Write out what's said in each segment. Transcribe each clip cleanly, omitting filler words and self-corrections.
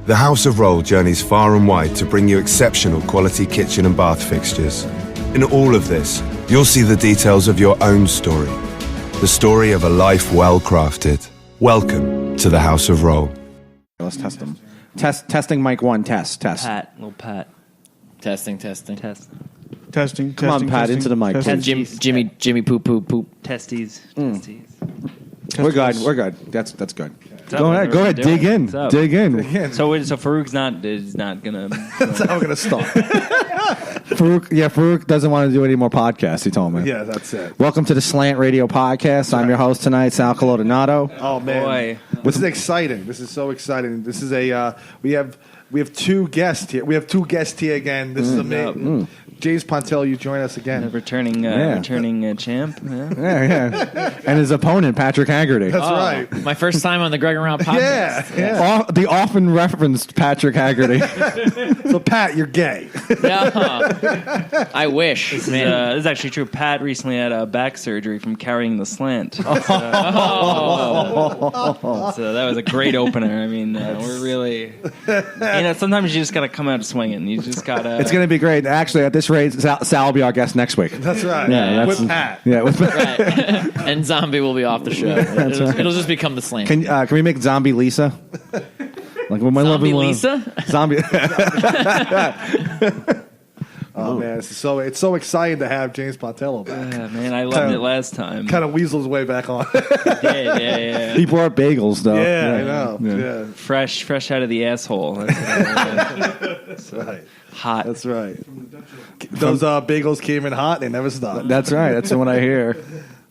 The House of Roll journeys far and wide to bring you exceptional quality kitchen and bath fixtures. In all of this, you'll see the details of your own story. The story of a life well crafted. Welcome to the House of Roll. Let's test them. Testing mic one. Test. Little Pat. Testing. Testing. Come on, Pat, into the mic. Jimmy poop. Testes. We're good. That's good. Go ahead. Dig in. So Farouk's not gonna. That's how we're gonna start. Farouk doesn't want to do any more podcasts. He told me. Yeah, that's it. Welcome to the Slant Radio Podcast. I'm your host tonight, Sal Colodonato. Oh man, boy. This is exciting. This is so exciting. This is a we have two guests here. We have two guests here again. This is amazing. James Pontillo, you join us again. Returning champ. Yeah. And his opponent, Patrick Haggerty. That's right. My first time on the Greg and Rob podcast. Yeah. The often referenced Patrick Haggerty. So Pat, you're gay. I wish. This is actually true. Pat recently had back surgery from carrying the slant. So that was a great opener. I mean, we're really, sometimes you just got to come out swinging. You just got to. It's going to be great. Actually, at this rate, Sal will be our guest next week. That's right. Yeah, with Pat. Yeah, with Pat. Right. And Zombie will be off the show. It'll just become the slant. Can we make Zombie Lisa? Like when my Zombie lovely Lisa? Zombie. Oh man, it's so exciting to have James Pontillo back. Yeah, man, I loved it last time. Kind of weasels way back on. Yeah. He brought bagels though. Yeah, I know. Yeah. Fresh out of the asshole. That's right. Hot. That's right. Those bagels came in hot. They never stopped. That's right. That's what I hear.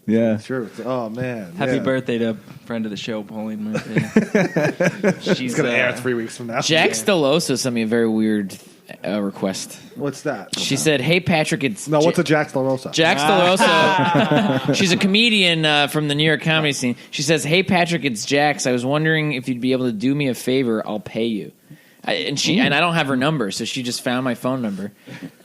Yeah. True. Oh man. Happy birthday to friend of the show, Pauline Murphy. She's gonna air 3 weeks from now. Jack Stelosa sent me a very weird request. What's that? She said, "Hey Patrick, it's what's a Jack Stelosa?" Jack Stelosa. She's a comedian from the New York comedy scene. She says, "Hey Patrick, it's Jax. I was wondering if you'd be able to do me a favor. I'll pay you." And I don't have her number, so she just found my phone number.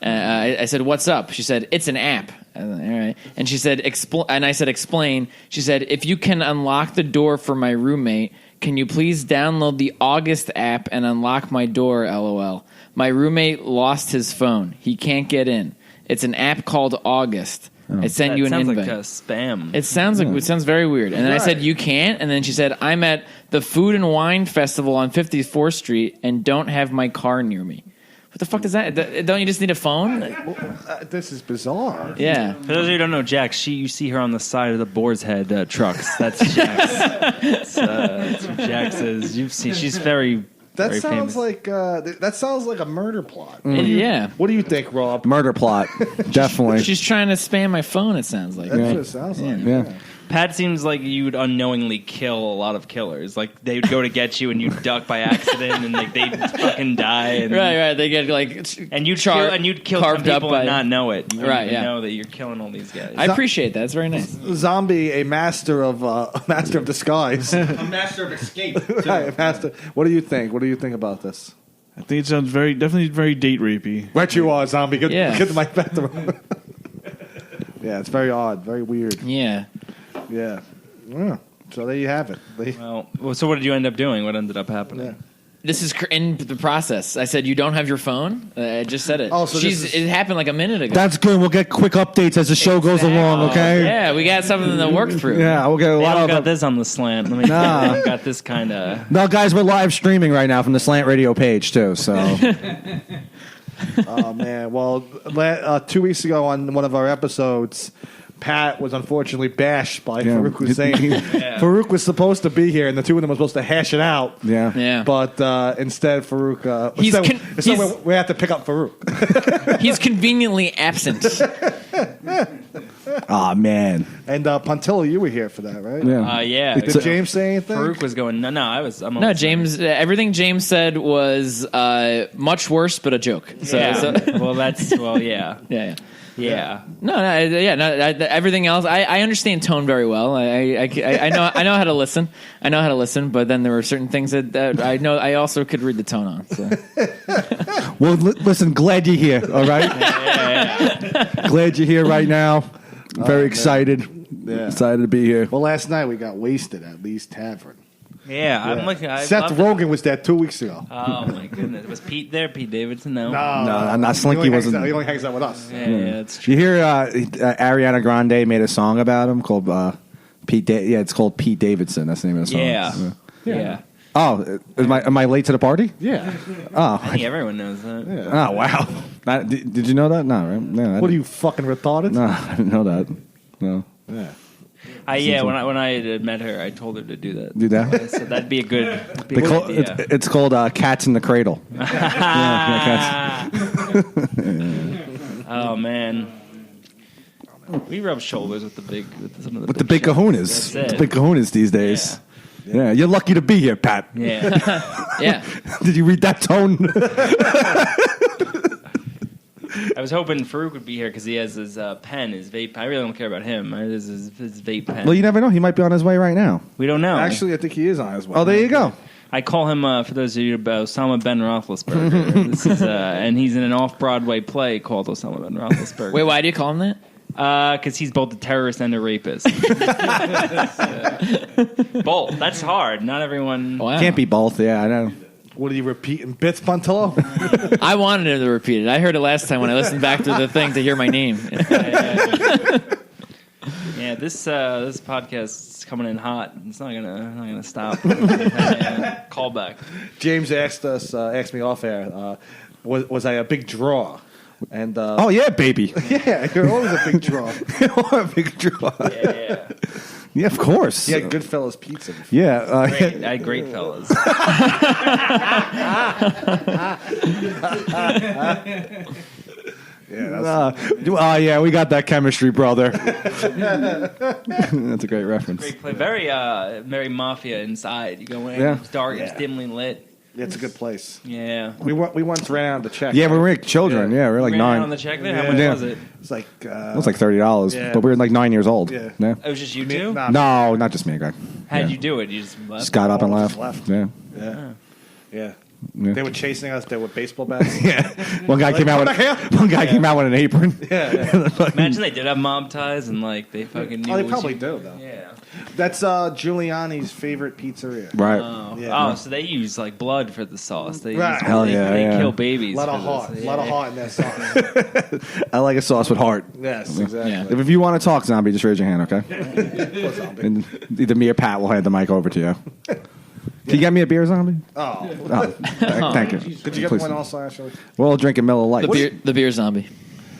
I said, "What's up?" She said, "It's an app." I was like, all right. And she said, and I said, "Explain." She said, "If you can unlock the door for my roommate, can you please download the August app and unlock my door? LOL. My roommate lost his phone. He can't get in. It's an app called August. I sent you an invite." Sounds like a spam. It sounds very weird. And then I said, "You can't." And then she said, "I'm at the Food and Wine Festival on 54th Street and don't have my car near me." What the fuck does that? Don't you just need a phone? This is bizarre. Yeah. For those of you who don't know Jax, you see her on the side of the Boar's Head trucks. That's Jax. That's what Jax is. You've seen. She's very. That very sounds famous. like a murder plot. Yeah. What do you think, Rob? Murder plot. Definitely. She's trying to spam my phone, it sounds like. That's what it sounds like. Yeah. Pat seems like you would unknowingly kill a lot of killers. Like they would go to get you and you duck by accident and like they'd fucking die. And, Right. They get like you'd kill carved some up people by, and not know it. You right. wouldn't Yeah. know that you're killing all these guys. I appreciate that. It's very nice. Zombie, a master of disguise, A master of escape. right, a master. What do you think? What do you think about this? I think it sounds definitely very date rapey. Right, you are, Zombie. Get the mic back to him. Yeah, it's very odd, very weird. Yeah. Yeah. So there you have it. Well, so what did you end up doing? What ended up happening? Yeah. This is in the process. I said, "You don't have your phone?" I just said it. Oh, so it happened like a minute ago. That's good. We'll get quick updates as the show goes along, okay? Yeah, we got something to work through. Yeah, we'll get a They lot don't of... got this on the slant. Let me Nah. I've got this kind of... No, guys, we're live streaming right now from the Slant Radio page, too, so... Oh, man. Well, 2 weeks ago on one of our episodes, Pat was unfortunately bashed by Farouk Hussein. Farouk was supposed to be here, and the two of them were supposed to hash it out. Yeah. But instead, Farouk... we have to pick up Farouk. He's conveniently absent. Aw, man. And Pontillo, you were here for that, right? Yeah. Yeah. Did James say anything? Farouk was going, no, I'm No, James. Everything James said was much worse, but a joke. So, yeah. Yeah. No. Everything else, I understand tone very well. I know how to listen. But then there were certain things that I know I also could read the tone on. So. Well, listen, glad you're here, all right? Glad you're here right now. Very excited. Yeah. Excited to be here. Well, last night we got wasted at Lee's Tavern. Yeah, I'm looking. Seth Rogen was there 2 weeks ago. Oh my goodness, was Pete there? Pete Davidson? No. No, not Slinky wasn't. He only hangs out with us. Yeah, that's true. You hear Ariana Grande made a song about him called Pete. It's called Pete Davidson. That's the name of the song. Yeah. Oh, am I late to the party? Yeah. Oh, I think everyone knows that. oh wow. Did you know that? No, right? No. What are you fucking retarded? No, I didn't know that. No. Yeah. When I had met her, I told her to do that. Do that? So that'd be a good idea. It's called Cats in the Cradle. Oh man, we rub shoulders with some of the big kahunas. That's it. The big kahunas these days. Yeah, you're lucky to be here, Pat. Yeah. Yeah. Did you read that tone? I was hoping Farouk would be here because he has his pen, his vape. I really don't care about him. His vape pen. Well, you never know. He might be on his way right now. We don't know. Actually, I think he is on as well. Oh, there you go. I call him, for those of you, Osama Ben Roethlisberger. This is, and he's in an off-Broadway play called Osama Ben Roethlisberger. Wait, why do you call him that? Because he's both a terrorist and a rapist. Both. That's hard. Not everyone. Wow. Can't be both. Yeah, I know. What are you repeating bits, Pontillo? I wanted him to repeat it. I heard it last time when I listened back to the thing to hear my name. Yeah, this podcast is coming in hot. It's not gonna stop. Call back. James asked me off air, was I a big draw? And Oh yeah, baby. yeah, you're always a big draw. You're a big draw. Yeah. Yeah, of course. He had Goodfellas pizza. Yeah. Great. I had great fellas. Yeah, we got that chemistry, brother. That's a great reference. Great play. Very mafia inside. You go in. Yeah. It's dark. Yeah. It's dimly lit. It's a good place. Yeah. We once ran out of the check. Yeah, we were children. Yeah, we were like Ran 9. out on the check there. How Yeah. much was it? It's like It was like $30, Yeah. but we were like 9 years old. Yeah. It was just you two. Nah, No, not just me, guy. How'd you do it? You just left? Just got up and Just left. left. Yeah. Yeah. Yeah. They were chasing us. They were baseball bats. Yeah. One guy came out with an apron. Yeah. Imagine they did have mob ties and like they fucking knew. Oh, they it was probably you. do though. Yeah. That's Giuliani's favorite pizzeria. Right. Yeah. So they use like blood for the sauce. They Right. use, Hell they, yeah, They yeah. kill babies. A lot of for heart. this. A lot of Yeah. heart in that sauce. I like a sauce with heart. Yes, exactly. Yeah. If you want to talk, Zombie, just raise your hand, okay? And either me or Pat will hand the mic over to you. Can you get me a beer, Zombie? Oh. Thank you. Did you get Please. one also, actually? We're all drinking Miller Lite. The beer zombie.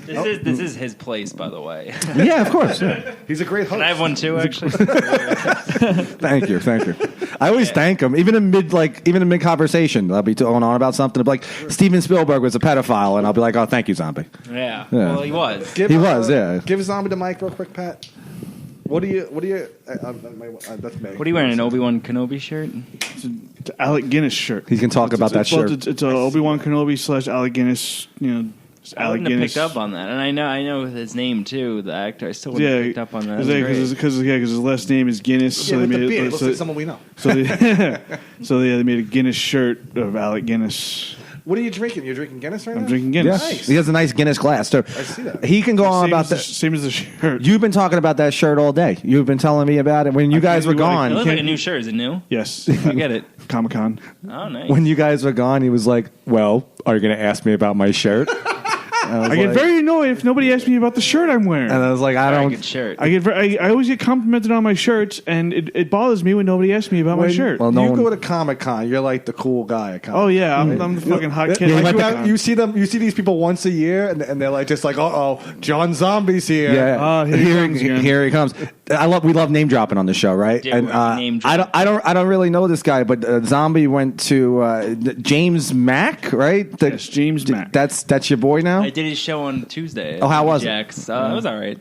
This is his place, by the way. Yeah, of course. Yeah. He's a great host. Can I have one too, actually? Thank you. I always thank him, even in mid conversation. I'll be going on about something. I'll be like, Steven Spielberg was a pedophile, and I'll be like, oh, thank you, Zombie. Yeah. Yeah. Well, he was. He was, yeah. Give Zombie the mic real quick, Pat. What do you? That's me. What are you wearing? An Obi-Wan Kenobi shirt? It's an Alec Guinness shirt. He can talk about that shirt. It's a Obi-Wan Kenobi / Alec Guinness. Just I Alec wouldn't have Guinness. picked up on that, and I know his name too. The actor, I still wouldn't have picked up on that. Because his last name is Guinness. Yeah, So with they the made beard. it. Looks like someone we know. They made a Guinness shirt of Alec Guinness. What are you drinking? You're drinking Guinness right now? I'm drinking Yeah. Guinness. Nice. He has a nice Guinness glass. So I see that. he can go on about that. Same as the shirt. You've been talking about that shirt all day. You've been telling me about it when you guys were It gone. looks like a new shirt. Is it new? Yes. I get it. Comic-Con. Oh, nice. When you guys were gone, he was like, "Well, are you going to ask me about my shirt?" I get very annoyed if nobody asks me about the shirt I'm wearing. And I was like, "I Very don't." good shirt. I always get complimented on my shirts, and it bothers me when nobody asks me about my shirt. Well, no you one- go to Comic-Con, you're like the cool guy at Comic-Con. Oh yeah, I'm the fucking hot kid. Yeah, at like Comic-Con. You see them. You see these people once a year, and they're like, just like, oh, John Zombie's here. Yeah, here he comes. We love name dropping on the show, right? Yeah, and name I drop. don't really know this guy, but Zombie went to James Mack, right? Yes, James Mack. That's your boy now. I did his show on Tuesday. Oh, how was it? Jack's. It was all right.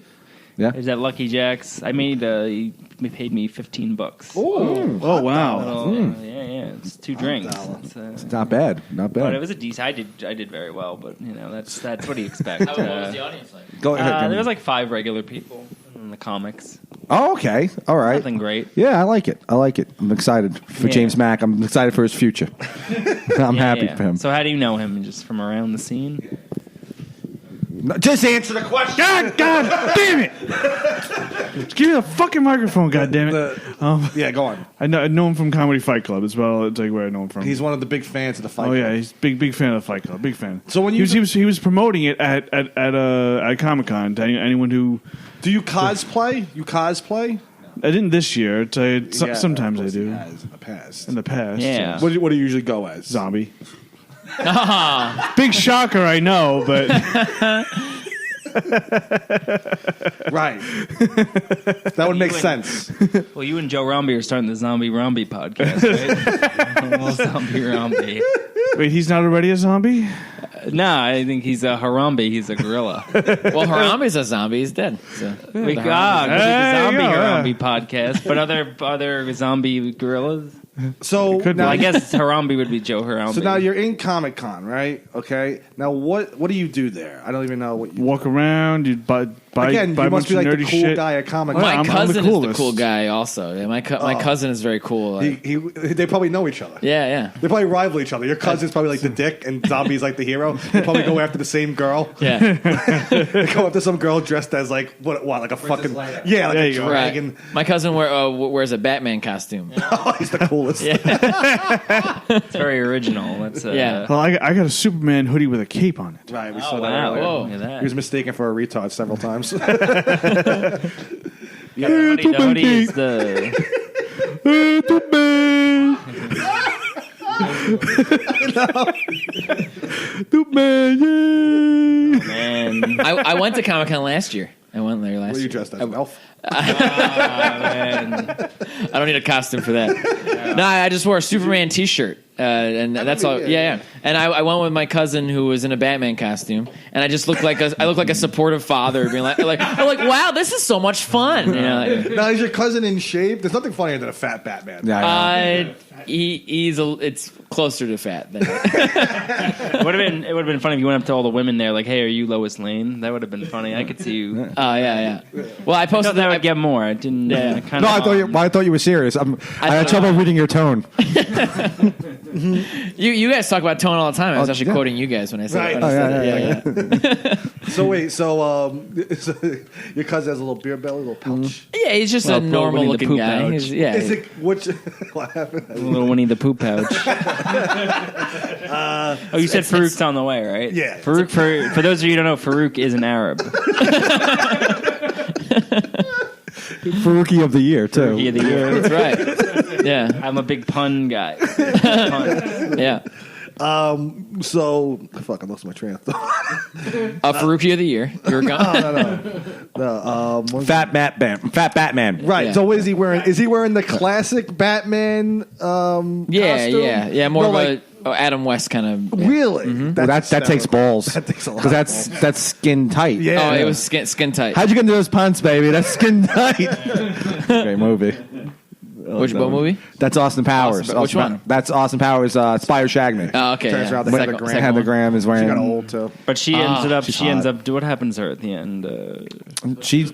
Yeah. It was at Lucky Jack's. I made. He paid me $15. Oh wow. Yeah. It's 2 drinks. It's, Not bad. but it was a decent. I did very well, but that's what do you expect? What was the audience like? Go ahead. There was like 5 regular people in the comics. Oh, okay. All right. Nothing great. Yeah, I like it. I'm excited for Yeah. James Mack. I'm excited for his future. I'm happy for him. So how do you know him? Just from around the scene? No, just answer the question. God damn it! Just give me the fucking microphone, God damn it! Yeah, go on. I know him from Comedy Fight Club as well. It's like where I know him from. He's one of the big fans of the Fight Oh Club. yeah, he's big fan of the Fight Club. Big fan. So when he was promoting it at Comic Con to anyone who Do you cosplay? I didn't this year. Yeah, Sometimes I of course do. he has in the past. In the past, Yeah. What do you usually go as? zombie. Big shocker, I know, but Right. That would make sense. Well, you and Joe Romby are starting the Zombie Romby podcast, right? Well, Zombie Romby. wait, he's not already a zombie? No, I think he's a Harambe. He's a gorilla. Well, Harambe's a zombie. He's dead. So. We There got the Zombie you go, yeah. Harambe podcast, but other zombie gorillas. So Could now, I guess Harambe would be Joe Harambe. so now you're in Comic Con, right? Okay. Now what do you do there? I don't even know what you Walk around, you buy Again, buy you a must bunch be of like the nerdy cool shit. guy at Comic Well, Con. My I'm the cousin is the coolest. cool guy. Also, yeah, my cousin is very cool. They probably know each other. Yeah. They probably rival each other. Your cousin's probably like the dick, and Zombie's like the hero. They probably go after the same girl. Yeah. They go after some girl dressed as like what like a fucking like There a you go. dragon. Right. My cousin wears a Batman costume. Oh, he's the coolest. it's very original. That's Yeah. Well, I got a Superman hoodie with a cape on it. Right, we saw that Wow. earlier. Whoa. Look at that. He was mistaken for a retard several times. Yeah, the hoodie is the man. I went to Comic Con last year. I went there last What are you year. dressed as? An elf? Man. I don't need a costume for that. No, I just wore a Superman T-shirt, and that's all. Yeah. And I went with my cousin who was in a Batman costume, and I just looked like a supportive father, being I'm like, wow, this is so much fun. You know, like, Now, is your cousin in shape? There's nothing funnier than a fat Batman. Yeah, I know. it's closer to fat than It would have been funny if you went up to all the women there, like, "Hey, are you Lois Lane?" That would have been funny. I could see you. yeah. Well, I I posted thought that would get more. I didn't. Yeah. Kind No, I thought you were serious. I had trouble reading your tone. You guys talk about tone all the time. I was actually yeah. quoting you guys when I said Right. it. Yeah. So wait, so your cousin has a little beer belly, a little pouch. Yeah, he's just Well, a normal Winnie the looking Pooh guy. pouch. He's- yeah, Is it which? What happened? A little Winnie the Pooh pouch. Oh, you said Farouk's on the way, right? Yeah. Farouk. For those of you who don't know, Farouk is an Arab. For Rookie of the Year, too. Rookie of the year. that's right. Yeah, I'm a big pun guy. Pun. yeah. So fuck, I lost my train of thought. For Rookie of the Year, you were gone. Fat Batman. Right. Yeah. So what is he wearing? Is he wearing the classic Batman? Costume? Yeah. More No, of like, a Adam West kind of. Yeah. really. Well, that takes balls. That takes a lot. Because that's skin tight. Yeah. Oh, it was skin tight. How'd you get into those pants, baby? That's skin tight. Great movie. What movie? That's Austin Powers. Which one? That's Austin Powers. Spire Shag Me. Oh, okay. Turns yeah. around, they Second- have a grand. second Heather one. Graham is She wearing. got old too. But she ends up. she's She ends hot. up. What happens to her at the end? She.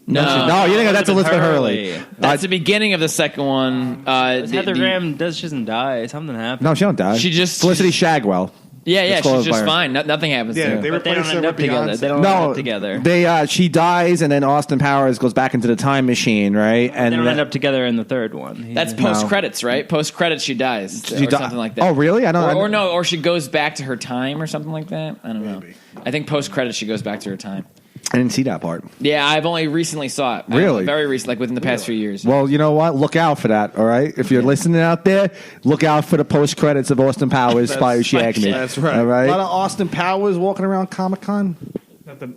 No, You think that's Elizabeth Hurley? That's the beginning of the second one. Heather Graham does. She doesn't die. Something happens. No, she don't die. She just- Felicity Shagwell. Yeah, Let's she's call it just Byron. fine. Nothing happens to Yeah, her. they But they replaced don't her end with up together. Beyonce. They don't end No, up together. they. She dies, and then Austin Powers goes back into the time machine, right? They And don't end up together in the third one. That's post credits, right? Post credits, she dies, She or di- something like that. Oh, really? I don't. Or no, or she goes back to her time, or something like that. I don't know. I think post credits, she goes back to her time. I didn't see that part. Yeah, I've only recently saw it. Really? Very recent, like within the past few years. Well, you know what? Look out for that. All right. If you're listening out there, look out for the post credits of Austin Powers. Spire Shag Me. That's right. All A right. lot of Austin Powers walking around Comic Con.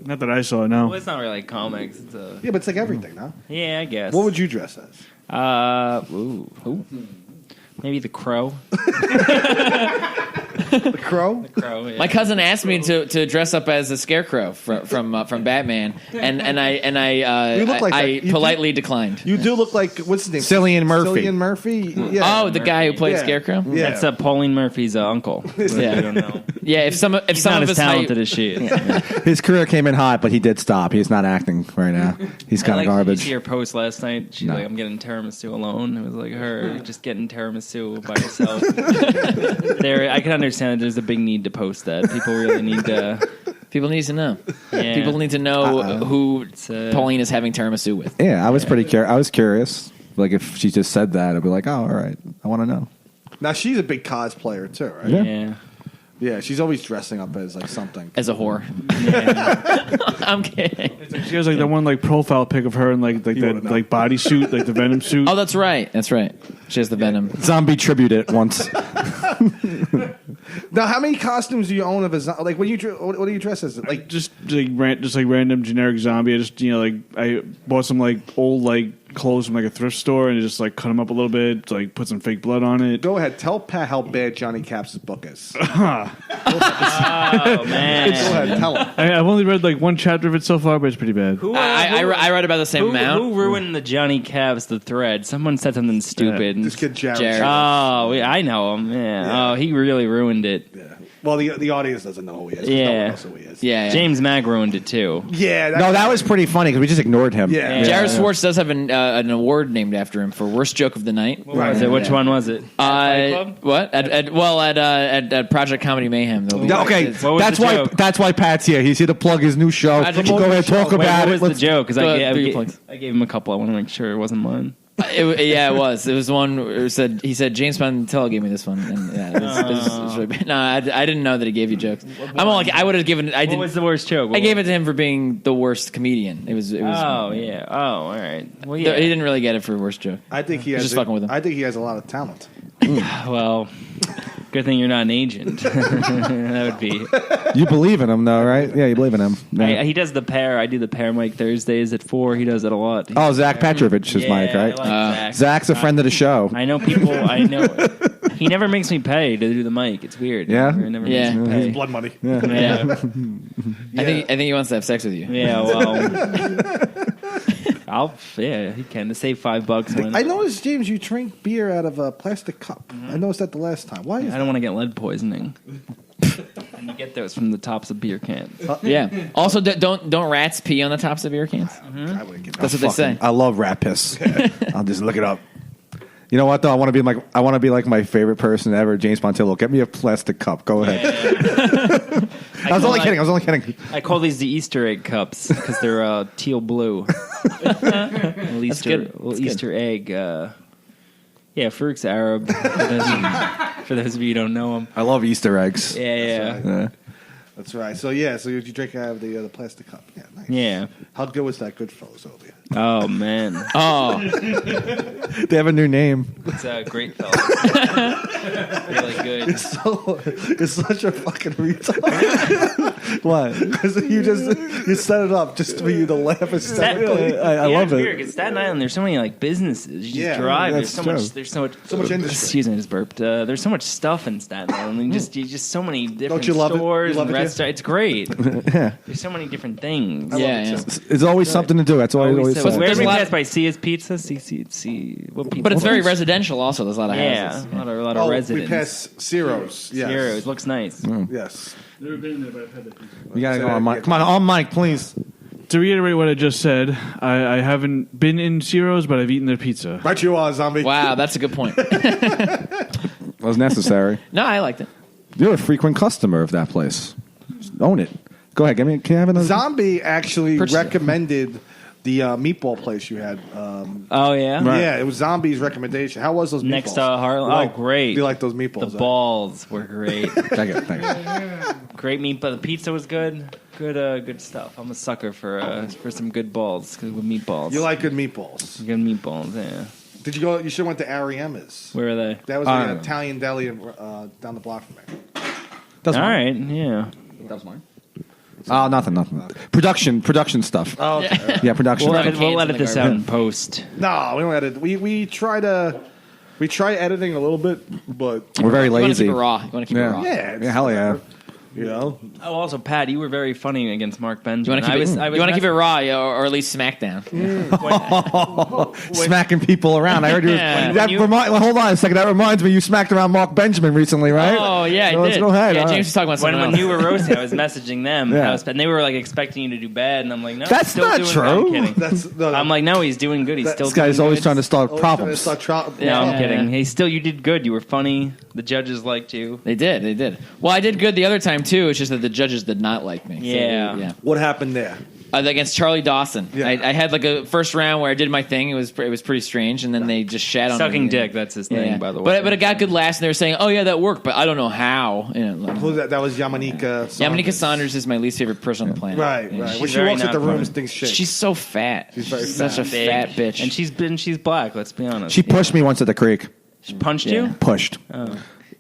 Not that I saw. No. Well, it's not really comics. It's a, Yeah, but it's like everything, huh? yeah, I guess. What would you dress as? Ooh. Maybe the Crow. The Crow? Crow. Yeah. My cousin asked me to dress up as a scarecrow from Batman, and I You look like that. You do- politely declined. You do look like what's his name? Cillian Murphy. Cillian Murphy. Yeah. Oh, the guy who played Yeah. Scarecrow. Yeah. That's Pauline Murphy's uncle. Yeah. I don't know. Yeah, if some He's of not as his height, talented as she is. His career came in hot, but he did stop. He's not acting right now. He's kind of Did you garbage. see her post last night? She's No. like, "I'm getting tiramisu alone." It was like her just getting tiramisu by herself. I can understand that there's a big need to post that. People really need to People need to know. Yeah. People need to know who Pauline is having tiramisu with. Yeah, I was I was curious. Like, if she just said that, I'd be like, oh, all right. I want to know. Now, she's a big cosplayer, too, right? Yeah. Yeah, she's always dressing up as, like, something. As a whore. I'm kidding. She has like the one like profile pic of her in like that like bodysuit, like the Venom suit. Oh, that's right. That's right. She has the Venom. Zombie tribute it once. Now, how many costumes do you own of a zombie? Like, what do you dress as? Like, Just random generic zombie. I just like I bought some like old like clothes from like a thrift store and just like cut them up a little bit, like put some fake blood on it. go ahead, tell Pat how bad Johnny Caps' book is. Oh man. Go ahead, tell him. I've only read like one chapter of it so far, but it's pretty bad. I read about the same amount. Who ruined the Johnny Cavs the thread? Someone said something stupid. This kid Jared. Jared. Oh, I know him. Yeah. Oh, he really ruined it. Yeah. Well, the audience doesn't know who he is. Yeah. No one knows who he is. Yeah. James Mag ruined it too. Yeah. No, that was pretty funny because we just ignored him. Yeah. Jared Schwartz does have an award named after him for worst joke of the night. What was it? Which one was it? Fight Club? What? At Project Comedy Mayhem. There'll be Okay, What was that's the why joke? that's why Pat's here. He's here to plug his new show. Project Go ahead, talk Wait, about what it. was the joke? Because Go ahead, do your plugs. I gave him a couple. I want to make sure it wasn't mine. It was. It was one where he said James Pontillo gave me this one, and yeah, it was really bad. No, I didn't know that he gave you jokes. I'm all like, I would have given. What was the worst joke? I gave it to him for being the worst comedian. It was. Oh yeah. Oh, all right. Well, He yeah. didn't really get it for worst joke. I think he has. Just fucking with him. I think he has a lot of talent. Well, good thing you're not an agent. That would be. You believe in him, though, right? Yeah, you believe in him. Yeah. He does the pair. I do the pair mic Thursdays at 4. He does it a lot. Oh, Zach Petrovich's Yeah, mic, right? I like Zach. Zach's a friend of the show. I know people. I know. He never makes me pay to do the mic. It's weird. Yeah? He never Yeah. makes me pay. Blood money. Yeah. I think he wants to have sex with you. Yeah. Well. He can to save $5. When, I noticed, James, you drink beer out of a plastic cup. I noticed that the last time. Why is I don't want to get lead poisoning. And you get those from the tops of beer cans. Yeah. Also, don't rats pee on the tops of beer cans? that? I wouldn't get That's what they say. I love rat piss. I'll just look it up. You know what though? I want to be like my favorite person ever, James Pontillo. Get me a plastic cup. Go ahead. I was only kidding. I call these the Easter egg cups because they're teal blue. Little Easter egg. Farouk's Arab. For those of you who don't know him. I love Easter eggs. Yeah. That's right. So you drink out of the plastic cup. Yeah, nice. Yeah. How good was that Goodfellas over here? Oh man. Oh. They have a new name. It's a great fella. Really good. So it's such a fucking retard. What? Because you set it up just for you to laugh hysterically. I love it. Weird because Staten Island, there's so many like businesses. You just drive. There's that's so much. true. There's so much. So much industry. Excuse me, I just burped. There's so much stuff in Staten Island. And just so many different you love it? stores You love and it, yeah? restaurants. It's great. Yeah. There's so many different things. Yeah. There's always something to do. That's all I always So say. where There's we a lot pass of- by Sia's Pizza, see what pizza? But it's very residential also. There's a lot of yeah, houses. a lot of We residents. pass Ciro's. Yes. Here, it looks nice. Yes. Never been there, but I've had that. You gotta go on mic. Come on mic, please. To reiterate what I just said, I haven't been in Ciro's, but I've eaten their pizza. Right you are, zombie. Wow, that's a good point. That was necessary. No, I liked it. You're a frequent customer of that place. Just own it. Go ahead. Can I have another? Zombie actually Purchase it. recommended the meatball place you had. Oh yeah, Right. Yeah, it was Zombie's recommendation. How was those meatballs? Next to Harlem. You like- Oh, great. You like those meatballs? The balls were great. Thank you. Great meat, but the pizza was good. Good stuff. I'm a sucker for some good balls with meatballs. You like good meatballs? good meatballs? Yeah. Did you go? You should have went to Ariema's. Where are they? That was I like don't an know. Italian deli down the block from me. That's All fine. right. Yeah. That was mine. Oh, nothing. Production stuff. Oh, okay. Yeah, production. We'll Cans edit in the this out garbage. in post. No, we don't edit. We try editing a little bit, but We're very You want to lazy. keep it raw. You want to keep it raw. yeah, Yeah, hell yeah. You know, Oh, also, Pat, you were very funny against Mark Benjamin. You want to keep it raw, or at least SmackDown. Smacking people around. I heard you. Yeah. Hold on a second. That reminds me, you smacked around Mark Benjamin recently, right? Oh yeah, I So let's did. go ahead. Yeah, All James right. was talking about something When else. you were roasting, I was messaging them, Yeah. and they were like expecting you to do bad, and I'm like, no, That's he's still not doing true. Good. I'm kidding. that's no, I'm like, no, he's doing good. He's still. This guy's doing always good. trying to start always problems. trying to start No, I'm Yeah. kidding. You did good. You were funny. The judges liked you. They did. Well, I did good the other time time too. It's just that the judges did not like me. Yeah. So, yeah. What happened there? Against Charlie Dawson, Yeah. I had like a first round where I did my thing. It was pretty strange, and then they just shat on me. Sucking dick, that's his thing, by the way. But it got good laughs, and they were saying, "Oh yeah, that worked," but I don't know how. Who was that? That was Yamanika. Yamanika Saunders is my least favorite person on the planet. Right. Yeah, When she walks at the room, things shake. She's so fat. She's very such a Big. fat bitch, And she's black. Let's be honest. She pushed me once at the creek. She punched you. Pushed.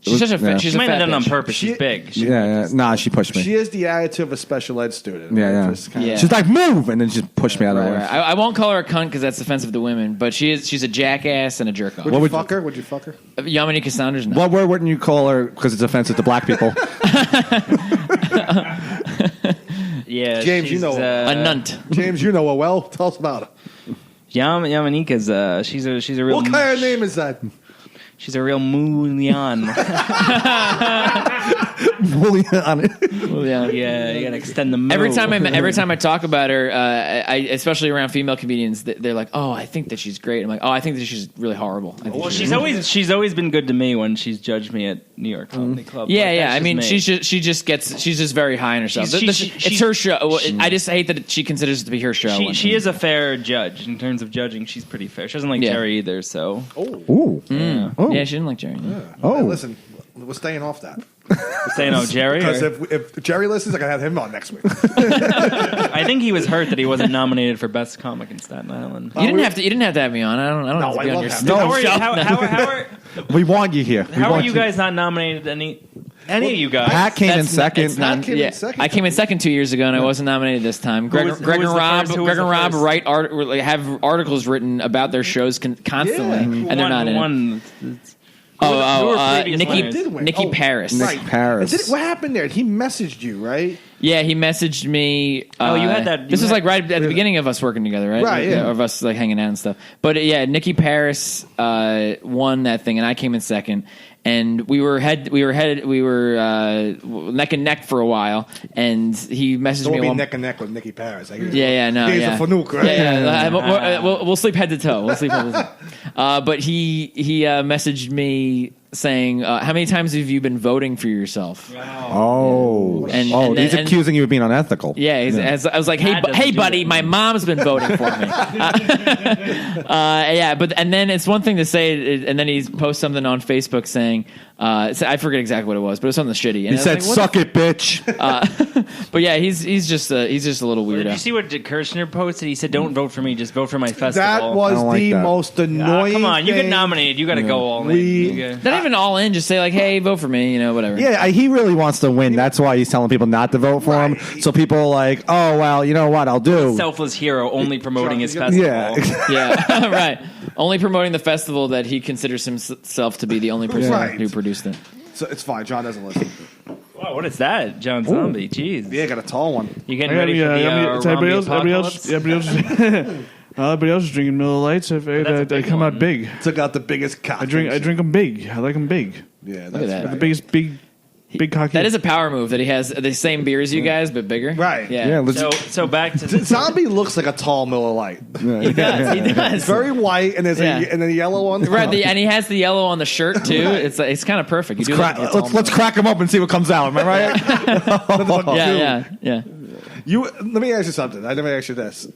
she's such a fat. Yeah. She's She a might have fat done it on bitch. purpose. She's big. Yeah. Nah, she pushed me. She is the attitude of a special ed student. Yeah. Just kinda- Yeah. She's like, move, and then just pushed me out of the way. Right. I won't call her a cunt because that's offensive to women, but she's a jackass and a jerk off. Would you fuck her? Would you fuck her? Yamanika Saunders, no. What word wouldn't you call her because it's offensive to black people? Yeah, James, you she's, know A nunt. James, you know her well. Tell us about her. Yamanika's she's a real. What kind of name is that? She's a real moolian. Yeah, you gotta extend the. Every time I talk about her, I especially around female comedians, they're like, "Oh, I think that she's great." I'm like, "Oh, I think that she's really horrible." I think Well, she's she's always been good to me when she's judged me at New York Comedy Club. Yeah, But yeah. that's I mean, just me. she's just very high on herself. It's her show. I just hate that she considers it to be her show. She is a fair judge in terms of judging. She's pretty fair. She doesn't like Yeah. Jerry either. So Ooh. Oh. Yeah, she didn't like Jerry. Yeah. Oh. Hey, listen, we're staying off that. saying, "Oh, Jerry." Because or- if Jerry listens, I can have him on next week. I think he was hurt that he wasn't nominated for Best Comic in Staten Island. You didn't have to have me on. I don't No, have to I be on love your having No, How are you? show. We want you here. How are you guys not nominated? Any of you guys? Pat came in That's second. Pat came in Yeah, second. I came in second 2 years ago, and I wasn't nominated this time. Greg was- who and was the Rob, first? Who was Greg and the Rob first? have articles written about their shows constantly, and they're not in it. Who were Oh, previous Nikki winners? Did win. Nikki Oh, Paris. Nick Paris. And what happened there? He messaged you, right? Yeah, he messaged me. Oh, you had that- This you was had- like right at the beginning of us working together, right? Right, yeah. Of us like hanging out and stuff. But yeah, Nikki Paris won that thing, and I came in second. And we were neck and neck for a while. And he messaged Don't me. be one- neck and neck with Nikki Paris. Yeah, no, He's yeah. a Fanuc, right? Yeah. We'll sleep head to toe. We'll sleep head to toe. But he messaged me saying, "How many times have you been voting for yourself?" Oh. And He's accusing you of being unethical. Yeah, I was like, "Hey, Dad doesn't hey, do buddy, that. my mom's been voting for me." Yeah, and then it's one thing to say, and then he posts something on Facebook saying, I forget exactly what it was, but it was something shitty. And He said, "Suck it, bitch." But yeah, he's just a little Did you weirdo. see what Kirshner posted? He said, "Don't vote for me, just vote for my festival." That was don't like the that. most Ah, annoying. come on, you get thing. nominated. You got to go all in. You Not even all in. Just say like, "Hey, vote for me," whatever. Yeah, he really wants to win. That's why he's telling people not to vote for him. So people are like, "Oh, well, you know what? I'll do." Selfless hero, only promoting his Yeah. festival. Yeah. Yeah, right. Only promoting the festival that he considers himself to be the only person Right. who produced it. So it's fine. John doesn't listen. Wow, what is that, John Zombie? Jeez, Yeah, got a tall one. you getting ready for the everybody else is drinking Miller Lights. that's a I big come one. out big. Took out the biggest cock. I drink them big. I like them big. Yeah, Look at that. The biggest big cocky. That is a power move that he has the same beer as you guys, but bigger. Right. Yeah. Yeah, let's. So back to the Zombie looks like a tall Miller Lite. He does. It's very white, and there's Yeah. and then a yellow one. Right, and he has the yellow on the shirt too. It's kind of perfect. You do look like a tall Let's crack him up and see what comes out. Am I right? man. Yeah. Let me ask you something. Let me ask you this: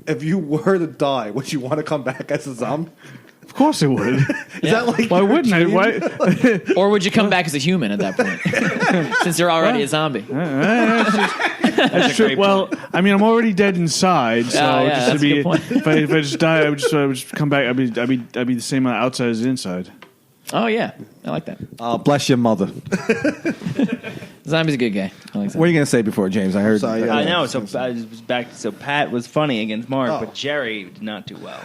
if you were to die, would you want to come back as a zombie? Of course it would. Is that like Why your wouldn't I? dream? Why? Or would you come back as a human at that point, since you're already a zombie? That's true. Well, I mean, I'm already dead inside, so Oh, yeah, just that's to a be, good point. if I just die, I would just come back. I'd be the same outside as inside. Oh yeah, I like that. Bless your mother. Zombie's a good guy. I like What are you going to say before, James? I heard. Sorry, yeah. I know. So I was back. So Pat was funny against Mark, but Jerry did not do well.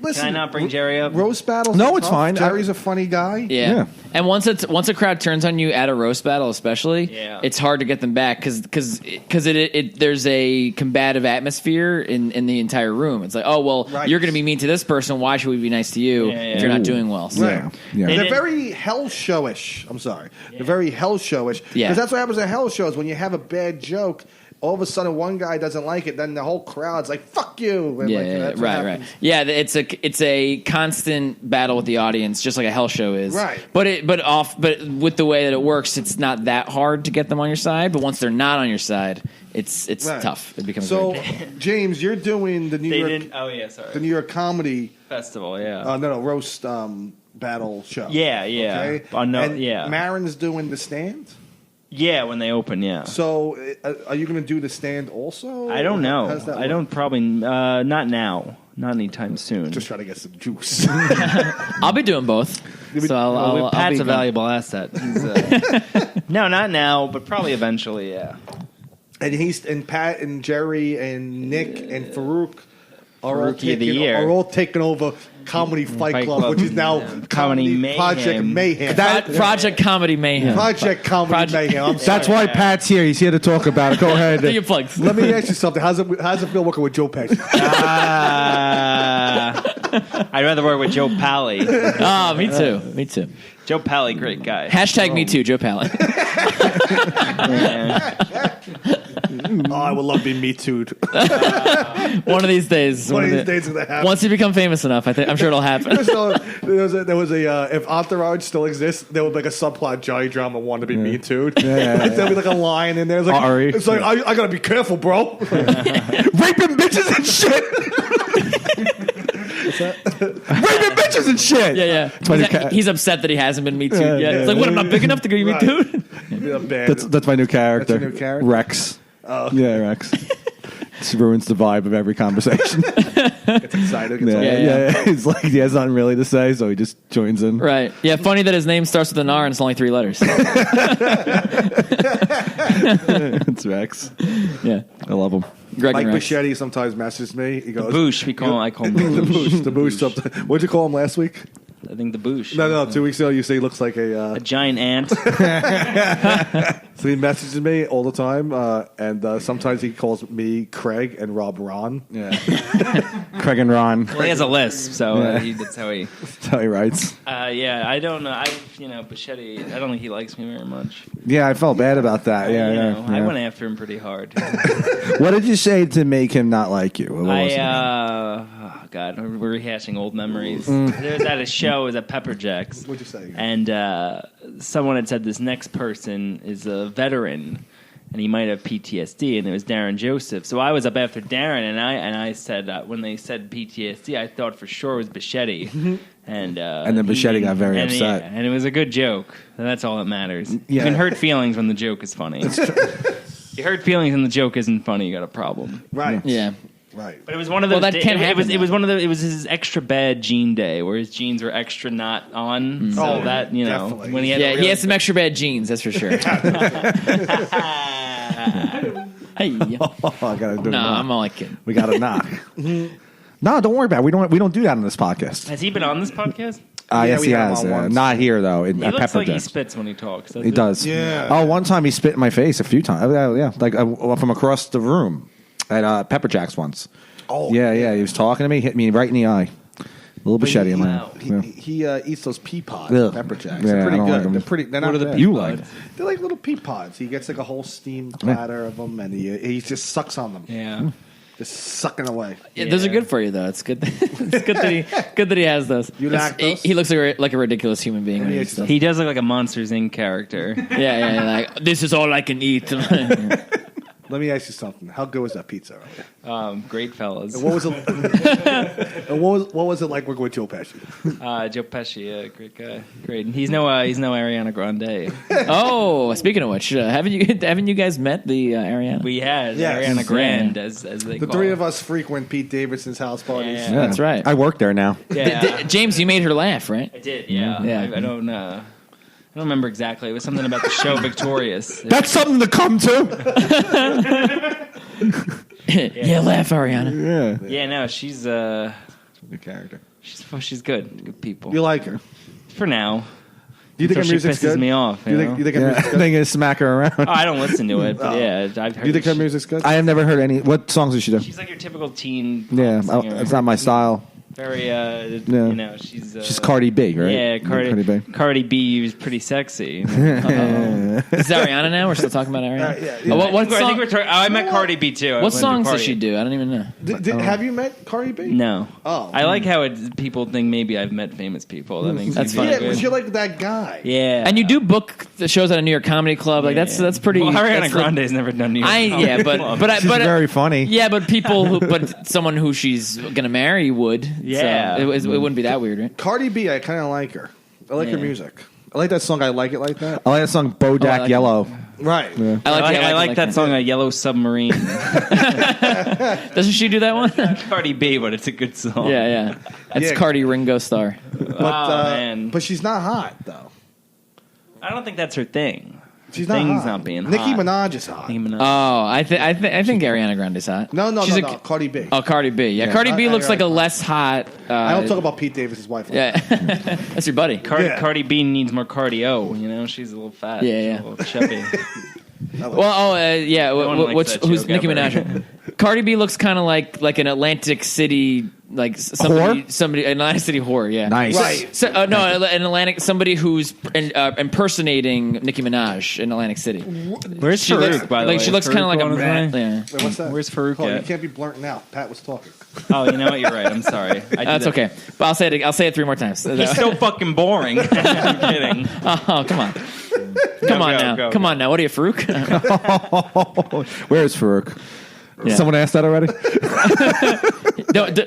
Listen, Can I not bring Jerry up? Roast battles? No, are it's tough. fine. Jerry's a funny guy. Yeah. Yeah. And once a crowd turns on you at a roast battle, especially, Yeah. it's hard to get them back because there's a combative atmosphere in the entire room. It's like, oh well, Right. you're going to be mean to this person. Why should we be nice to you if you're not doing well? So, Right. Yeah. They They're did- very hell showish. I'm sorry. They're very hell showish. Yeah. Because that's what happens at hell shows. When you have a bad joke, all of a sudden one guy doesn't like it, then the whole crowd's like, "Fuck you!" And that's what right. Yeah, it's a constant battle with the audience, just like a hell show is. Right. But with the way that it works, it's not that hard to get them on your side. But once they're not on your side, it's tough. It becomes so. very James, you're doing the New York. The New York Comedy Festival. Yeah. no roast battle show. Yeah. Okay. And Marin's doing the stand. Yeah, when they open. Yeah. So, are you going to do the stand also? I don't know. How's that I work? don't probably not now. Not anytime soon. Just try to get some juice. I'll be doing both. So I'll Pat's be a valuable asset. He's, no, not now, but probably eventually. Yeah. And Pat and Jerry and Nick and Farouk are all taking over Comedy Fight Club, which is now Comedy Mayhem. Project Mayhem. Project Comedy Mayhem. Project Comedy Mayhem. That's why Pat's here. He's here to talk about it. Go ahead. Do your plugs. Let me ask you something. How's it feel working with Joe Pesci? I'd rather work with Joe Pally. Oh, me too. Joe Pally, great guy. Hashtag me too, Joe Pally. I would love to be Me Too'd. One of these days. One of these days it's gonna happen. Once you become famous enough, I'm sure it'll happen. So, there was a if Entourage still exists, there would be like a subplot Johnny Drama wanted to be Me Too'd. There'd be like a line in there. It's like, Ari. it's like I gotta be careful, bro. Raping bitches and shit. Raping bitches and shit. Yeah. He's upset that he hasn't been Me Too yet. It's like, what? I'm not big enough to get Me Too. That's my new character. That's your new character? Rex. Oh. Yeah, Rex. Just ruins the vibe of every conversation. It's exciting. Yeah. He's like, he has nothing really to say, so he just joins in. Right. Yeah, funny that his name starts with an R and it's only 3 letters. It's Rex. Yeah. I love him. Greg Mike and Rex. Bichetti sometimes messages me. He goes, Boosh, I call him the Boosh. Boosh. Sometimes. What'd you call him last week? I think the Boosh. No, 2 weeks ago you say he looks like A giant ant. So he messages me all the time, and sometimes he calls me Craig and Rob Ron. Yeah. Craig and Ron. Well, he has a lisp, so that's how he. That's how he writes. Yeah, I don't know. Bichetti. I don't think he likes me very much. Yeah, I felt bad about that. Yeah. I went after him pretty hard. What did you say to make him not like you? What was it? Oh God, we're rehashing old memories. There was at a show, it was at Pepper Jack's. What'd you say? And someone had said this next person is a veteran, and he might have PTSD, and it was Darren Joseph. So I was up after Darren, and I said when they said PTSD, I thought for sure it was Bichetti. And then Bichetti got very upset. And it was a good joke. And that's all that matters. You can hurt feelings when the joke is funny. You hurt feelings and the joke isn't funny, you got a problem. Right. Yeah. Right. But it was one of those. Well, that can't happen. It was his extra bad gene day, where his genes were extra not on. So that definitely. when he had He has some extra bad genes, that's for sure. Hey. Oh, I gotta do No, it. I'm only kidding. We got to knock. No, don't worry about it. We don't do that on this podcast. Has he been on this podcast? Yes, he we have has. him on once. Not here though. He At looks Pepper like he Jack's. spits when he talks. He does. Yeah. Oh, one time he spit in my face a few times. Yeah, like from across the room at Pepper Jack's once. Oh, yeah. He was talking to me, hit me right in the eye. A little Bichetti in there. He eats those pea pods, Ugh. Pepper Jacks. Yeah, They're I pretty don't good. like 'em. They're pretty. They're not bad. You like? They're like little pea pods. He gets like a whole steamed platter of them, and he just sucks on them. Yeah. Just sucking away. Yeah, those are good for you, though. It's good. It's good that he has those. You like those? He looks like a ridiculous human being. When he eats those. He does look like a Monsters Inc. character. Yeah, like this is all I can eat. Let me ask you something. How good was that pizza earlier? Great fellas. And what was it? And what was it like working with Joe Pesci? Joe Pesci, yeah, great guy. Great. And he's no Ariana Grande. Oh, speaking of which, haven't you guys met the Ariana? We had Yes. Ariana Grande, as they The call three her. of us frequent Pete Davidson's house parties. Yeah. That's right. I work there now. Yeah. James, you made her laugh, right? I did, yeah. Yeah. I don't remember exactly. It was something about the show Victorious. That's something to come to. Yeah, laugh, Ariana. Yeah. Yeah, no, she's Good character. she's good. Good people. You like her? For now. Do you think her Until she music's pisses good? me off. Do you think her Yeah, music's I good? think it's smack her around. Oh, I don't listen to it, but yeah, I've heard. Do you think her she- music's good? I have never heard any. What songs does she do? She's like your typical teen. Yeah, pop singer. it's not my style. Very, you know, she's Cardi B, right? Yeah, Cardi B. Cardi B was pretty sexy. Is Ariana now? We're still talking about Ariana. yeah. What I song? think I met Cardi B too. What songs does she do? I don't even know. Have you met Cardi B? No. Oh. I like how people think maybe I've met famous people. That makes That's me feel funny. Yeah, good. because you're like that guy. Yeah. And you do book the shows at a New York Comedy Club. Like that's pretty. Well, Ariana that's Grande's never done New York. but She's very funny. Yeah, but someone who she's gonna marry would. Yeah. So it wouldn't be that weird, right? Cardi B, I kind of like her. I like her music. I like that song. I Like It Like That. I like that song Bodak I like Yellow. Right. Yeah. I like that song, A Yellow Submarine. Doesn't she do that one? Cardi B, but it's a good song. Yeah. That's Yeah. Cardi Ringo Starr. Man. But she's not hot though. I don't think that's her thing. She's Her not thing's hot. not being Nicki hot. Minaj is hot. Nicki Minaj. Oh, I think Ariana Grande's hot. No, She's Cardi B. Oh, Cardi B. Yeah, Cardi B looks like a less hot. I don't talk about Pete Davis' wife. Yeah, that's your buddy. Cardi B needs more cardio. You know, she's a little fat. Yeah. She's a little chubby. Well, one likes that who's joke Nicki ever. Minaj? Cardi B looks kind of like an Atlantic City, like somebody, an Atlantic City whore. Yeah, Nice. Right. So, an Atlantic somebody who's impersonating Nicki Minaj in Atlantic City. Where's She Farouk, looks, by the way? she looks Is kind of Farouk like on his way? yeah. Wait, what's that? Where's Farouk Hold on, at? you can't be blurting out. Pat was talking. Oh, you know what? You're right. I'm sorry. That's okay. But I'll say it 3 more times. He's so fucking boring. I'm kidding. Oh, come on. Come on now. go. Come on now. What are you, Farouk? Where is Farouk? Yeah. Someone asked that already?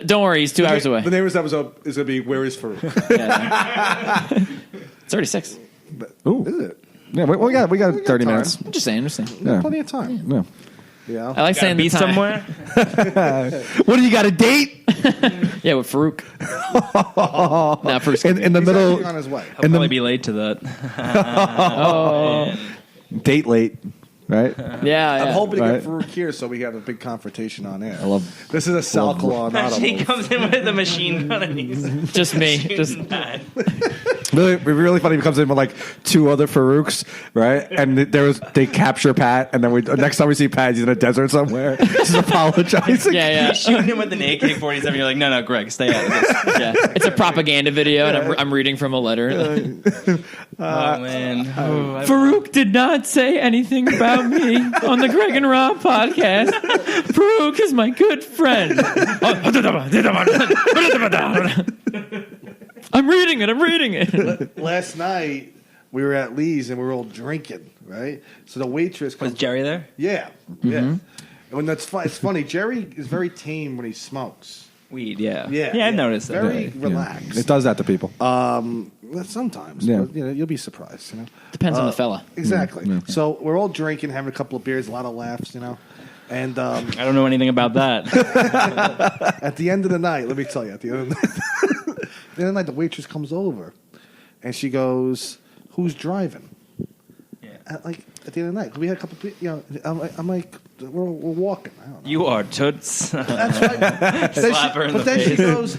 Don't worry. He's 2 hours away. The name of this episode is going to be Where is Farouk? It's already 6. Ooh. Is it? Yeah, we got 30 time. minutes. I'm just saying. Yeah. Plenty of time. Yeah. Yeah. I like saying Be the time. somewhere. What do you got, a date? Yeah, with Farouk. Nah, Farouk's In the He's middle, actually on his way. I'll probably be late to that. date late, right? Yeah. I'm hoping to Right. get Farouk here so we have a big confrontation on air. I love. This is a Sal Kalon She auto. comes in with a machine gun and he's Just me. Just Really funny. He comes in with like 2 other Farouks, right? And they capture Pat, and then next time we see Pat, he's in a desert somewhere, just apologizing. yeah. shooting him with an AK-47. You're like, no, Greg, stay out of this. Yeah. It's a propaganda video, and I'm reading from a letter. Oh man. Farouk did not say anything about me on the Greg and Rob podcast. Farouk is my good friend. I'm reading it. Last night, we were at Lee's and we were all drinking, right? So the waitress Was comes. Jerry there? Yeah. And when it's funny, Jerry is very tame when he smokes. Weed, yeah. Yeah. I've noticed that. Very relaxed. It does that to people. Sometimes. Yeah. But, you'll be surprised, Depends on the fella. Exactly. So we're all drinking, having a couple of beers, a lot of laughs, And I don't know anything about that. at the end of the night, let me tell you, at the end of the night, the waitress comes over and she goes, "Who's driving?" Yeah. At the end of the night, we had a couple of, I'm like, we're walking. I don't know. You are toots. That's right. Slap her in the then she face. goes,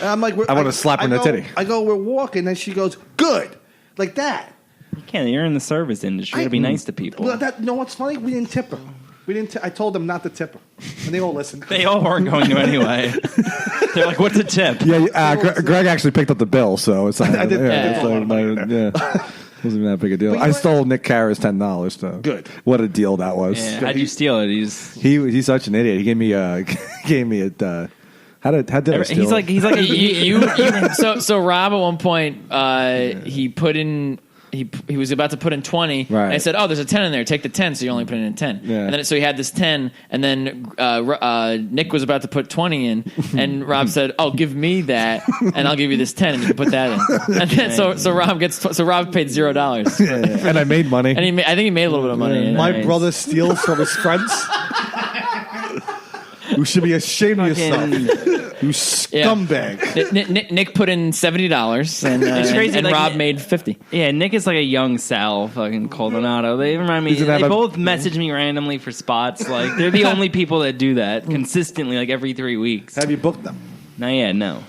I'm like, I wanna slap her in the titty. I go, we're walking, and she goes, good, like that. You can't. You're in the service industry. You gotta be nice to people. Well, you know what's funny? We didn't tip her. I told them not to tip her, and they all listened. They all weren't going to anyway. They're like, what's a tip? Yeah, Greg actually picked up the bill, so it's not. I did- Yeah, I it's did. like, wasn't even that big a deal. But you I know stole Nick Carra's $10. So Good. What a deal that was. Yeah, how'd you steal it? He's such an idiot. He gave me a how did I steal He's it? like a, So Rob at one point he put in. He was about to put in 20, Right. and I said, "Oh, there's a 10 in there. Take the 10." So you only put in 10. Yeah. And then so he had this 10, and then Nick was about to put 20 in, and Rob said, "Oh, give me that, and I'll give you this 10, and you can put that in." And then so Rob paid $0, and I made money. and I think he made a little bit of money. My Nice. brother steals from his friends. You should be ashamed of yourself. You scumbag. Nick put in $70, and crazy, and like, Rob made 50. yeah, Nick is like a young Sal fucking Coldonado. They remind me. He's gonna They have a- both message me randomly for spots. Like they're the only people that do that consistently, like every 3 weeks. Have you booked them? Not yet, no.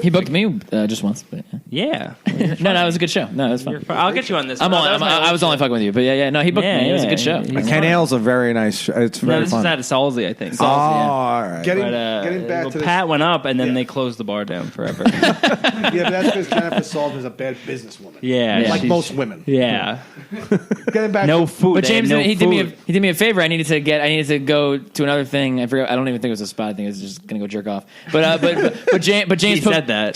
He booked me just once. But, Yeah. no, it was a good show. No, it was fun. I'll get you on this. I was only fucking with you, but no, he booked me. It was a good show. Ken Hale's a very nice show. It's very this fun. is at Salsy, I think. All right. Getting back to Pat went up, and then they closed the bar down forever. Yeah, but that's because Jennifer Salzman is a bad businesswoman. Yeah, like she's- most women. Yeah. Getting back No to food. But They had James, no he food. did me a favor. I needed to go to another thing. I forgot. I don't even think it was a spot. I think I was just gonna go jerk off. But James He said that.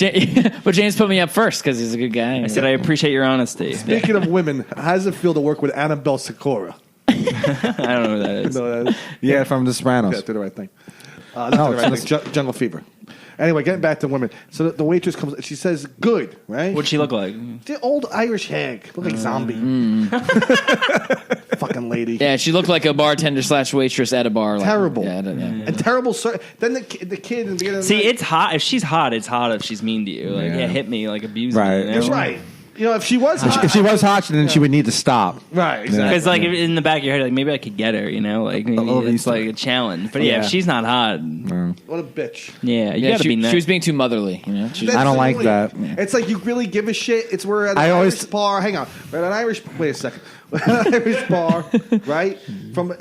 But James put me up first because he's a good guy. I said I appreciate your honesty. Speaking of women, how does it feel to work with Annabelle Sikora? I don't know who that is. No, that- Yeah, from The Sopranos. Yeah, do the right thing. Not do the right thing. Jungle Fever. Anyway, getting back to women. So the waitress comes. She says, "Good, right?" What'd she look like? The old Irish hag, look like zombie. Fucking lady. Yeah, she looked like a bartender / waitress at a bar. Terrible. Yeah. And terrible. Then the kid in the beginning. Of the See, night, it's hot. If she's hot, it's hot if she's mean to you. Like, Yeah. hit me, like abuse Right. me. You know? That's right. You know, if she was hot, If she was hot, then she would need to stop. right, exactly. Because like in the back of your head, like maybe I could get her. You know, like maybe little it's Easter. like a challenge. But yeah, if she's not hot, What a bitch. yeah, you Yeah, gotta be nice. she was being too motherly. You know, she was, I don't That's like the that. only- It's like you really give a shit. It's we're at an I always- Irish bar. Hang on, we're at an Irish. Wait a second. We're at an Irish bar, right? From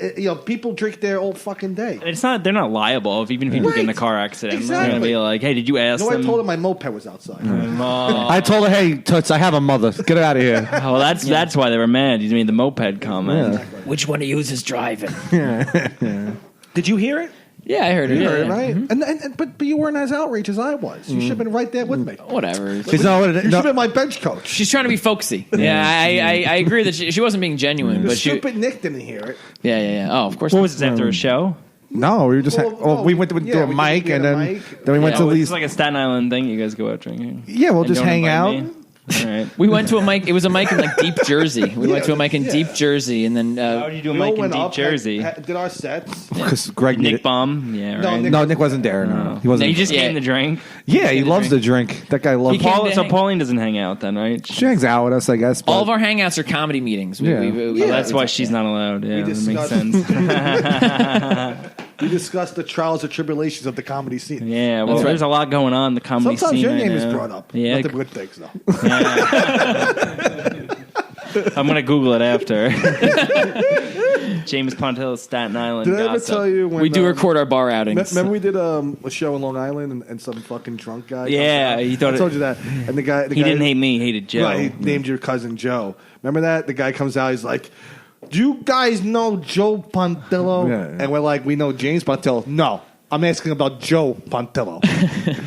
people drink there all fucking day. It's not. They're not liable if even if you get in a car accident. They're gonna Exactly. be like, "Hey, did you ask No, I them?" told her my moped was outside. I told her, "Hey, Toots, I have a mother. Get out of here." Oh, that's why they were mad. You made the moped comment. which one of you is driving? Did you hear it? Yeah, I heard it. You Yeah, heard it, yeah. right? But you weren't as outraged as I was. You should have been right there with me. Whatever. You should have been my bench coach. She's trying to be folksy. Yeah, I agree that she wasn't being genuine, The but she. stupid Nick didn't hear it. Yeah. Oh, of course. What was this after a show? No, we were just. we went to we do a did- mic, we had and a then mic. then we went to It's Lee's. like a Staten Island thing. You guys go out drinking. Yeah, we'll And just don't hang invite out. me? All right. We went to a mic. It was a mic in like deep Jersey. We went to a mic in deep Jersey, and then How do you do a We all mic in went deep up, Jersey? did our sets. Because Greg Nick needed. Bomb. Yeah. No, Right. Nick- No, Nick wasn't there. No, he wasn't. No, you just Yeah. came to drink. yeah, he loves to drink. That guy loves. He came to So hang- Pauline doesn't hang out then, right? She hangs out with us, I guess. But all of our hangouts are comedy meetings. Yeah. Oh, that's why she's not allowed. Yeah, that makes sense. We discussed the trials and tribulations of the comedy scene. Yeah, well, That's right. there's a lot going on in the comedy Sometimes scene your right name is now. brought up. Yeah, Not the good things, though. I'm gonna Google it after. James Pontillo, Staten Island. Did I ever gossip. tell you when we do record our bar outings. Remember we did a show in Long Island and some fucking drunk guy? Yeah, comes out? he thought I told you that. And the guy, He didn't hate me. He hated Joe. Right, he named your cousin Joe. Remember that? The guy comes out. He's like, "Do you guys know Joe Pontillo?" Yeah. And we're like, "We know James Pontillo." No, I'm asking about Joe Pontillo.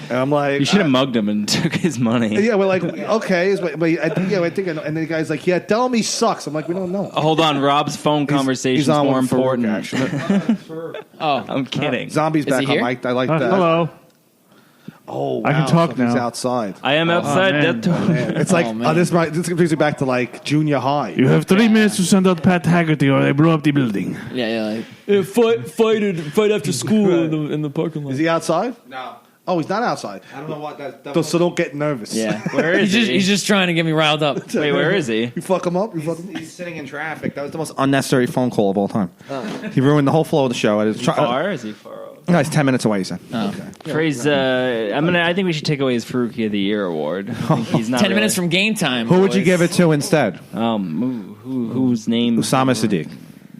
And I'm like, You should have mugged him and took his money. Yeah, we're like, okay, but I think I know. And the guy's like, "Yeah, tell him he sucks." I'm like, "We don't know." Hold on, Rob's phone conversation is He's on more one for work, important. actually. Oh, I'm kidding. Zombies Is back he on here? mic. I like that. Hello. Oh, wow. I can talk so he's now. outside. I am outside. man. It's like Oh, man. this brings me back to like junior high. You have 3 minutes to send out Pat Haggerty, or I blow up the building. yeah. Like, fight after school in the parking lot. Is he outside? No, Oh, he's not outside. I don't know what that. So don't get nervous. Yeah, Where is he? He's just trying to get me riled up. Wait, where is he? You fuck him up. You fuck him. He's sitting in traffic. That was the most unnecessary phone call of all time. He ruined the whole flow of the show. Is he far? Is he far? No, he's 10 minutes away. He said. Phrase. I think we should take away his Faruqi of the Year award. I think he's not 10 really- minutes from game time. Who would you boys. give it to instead? Whose name? Usama Sadiq.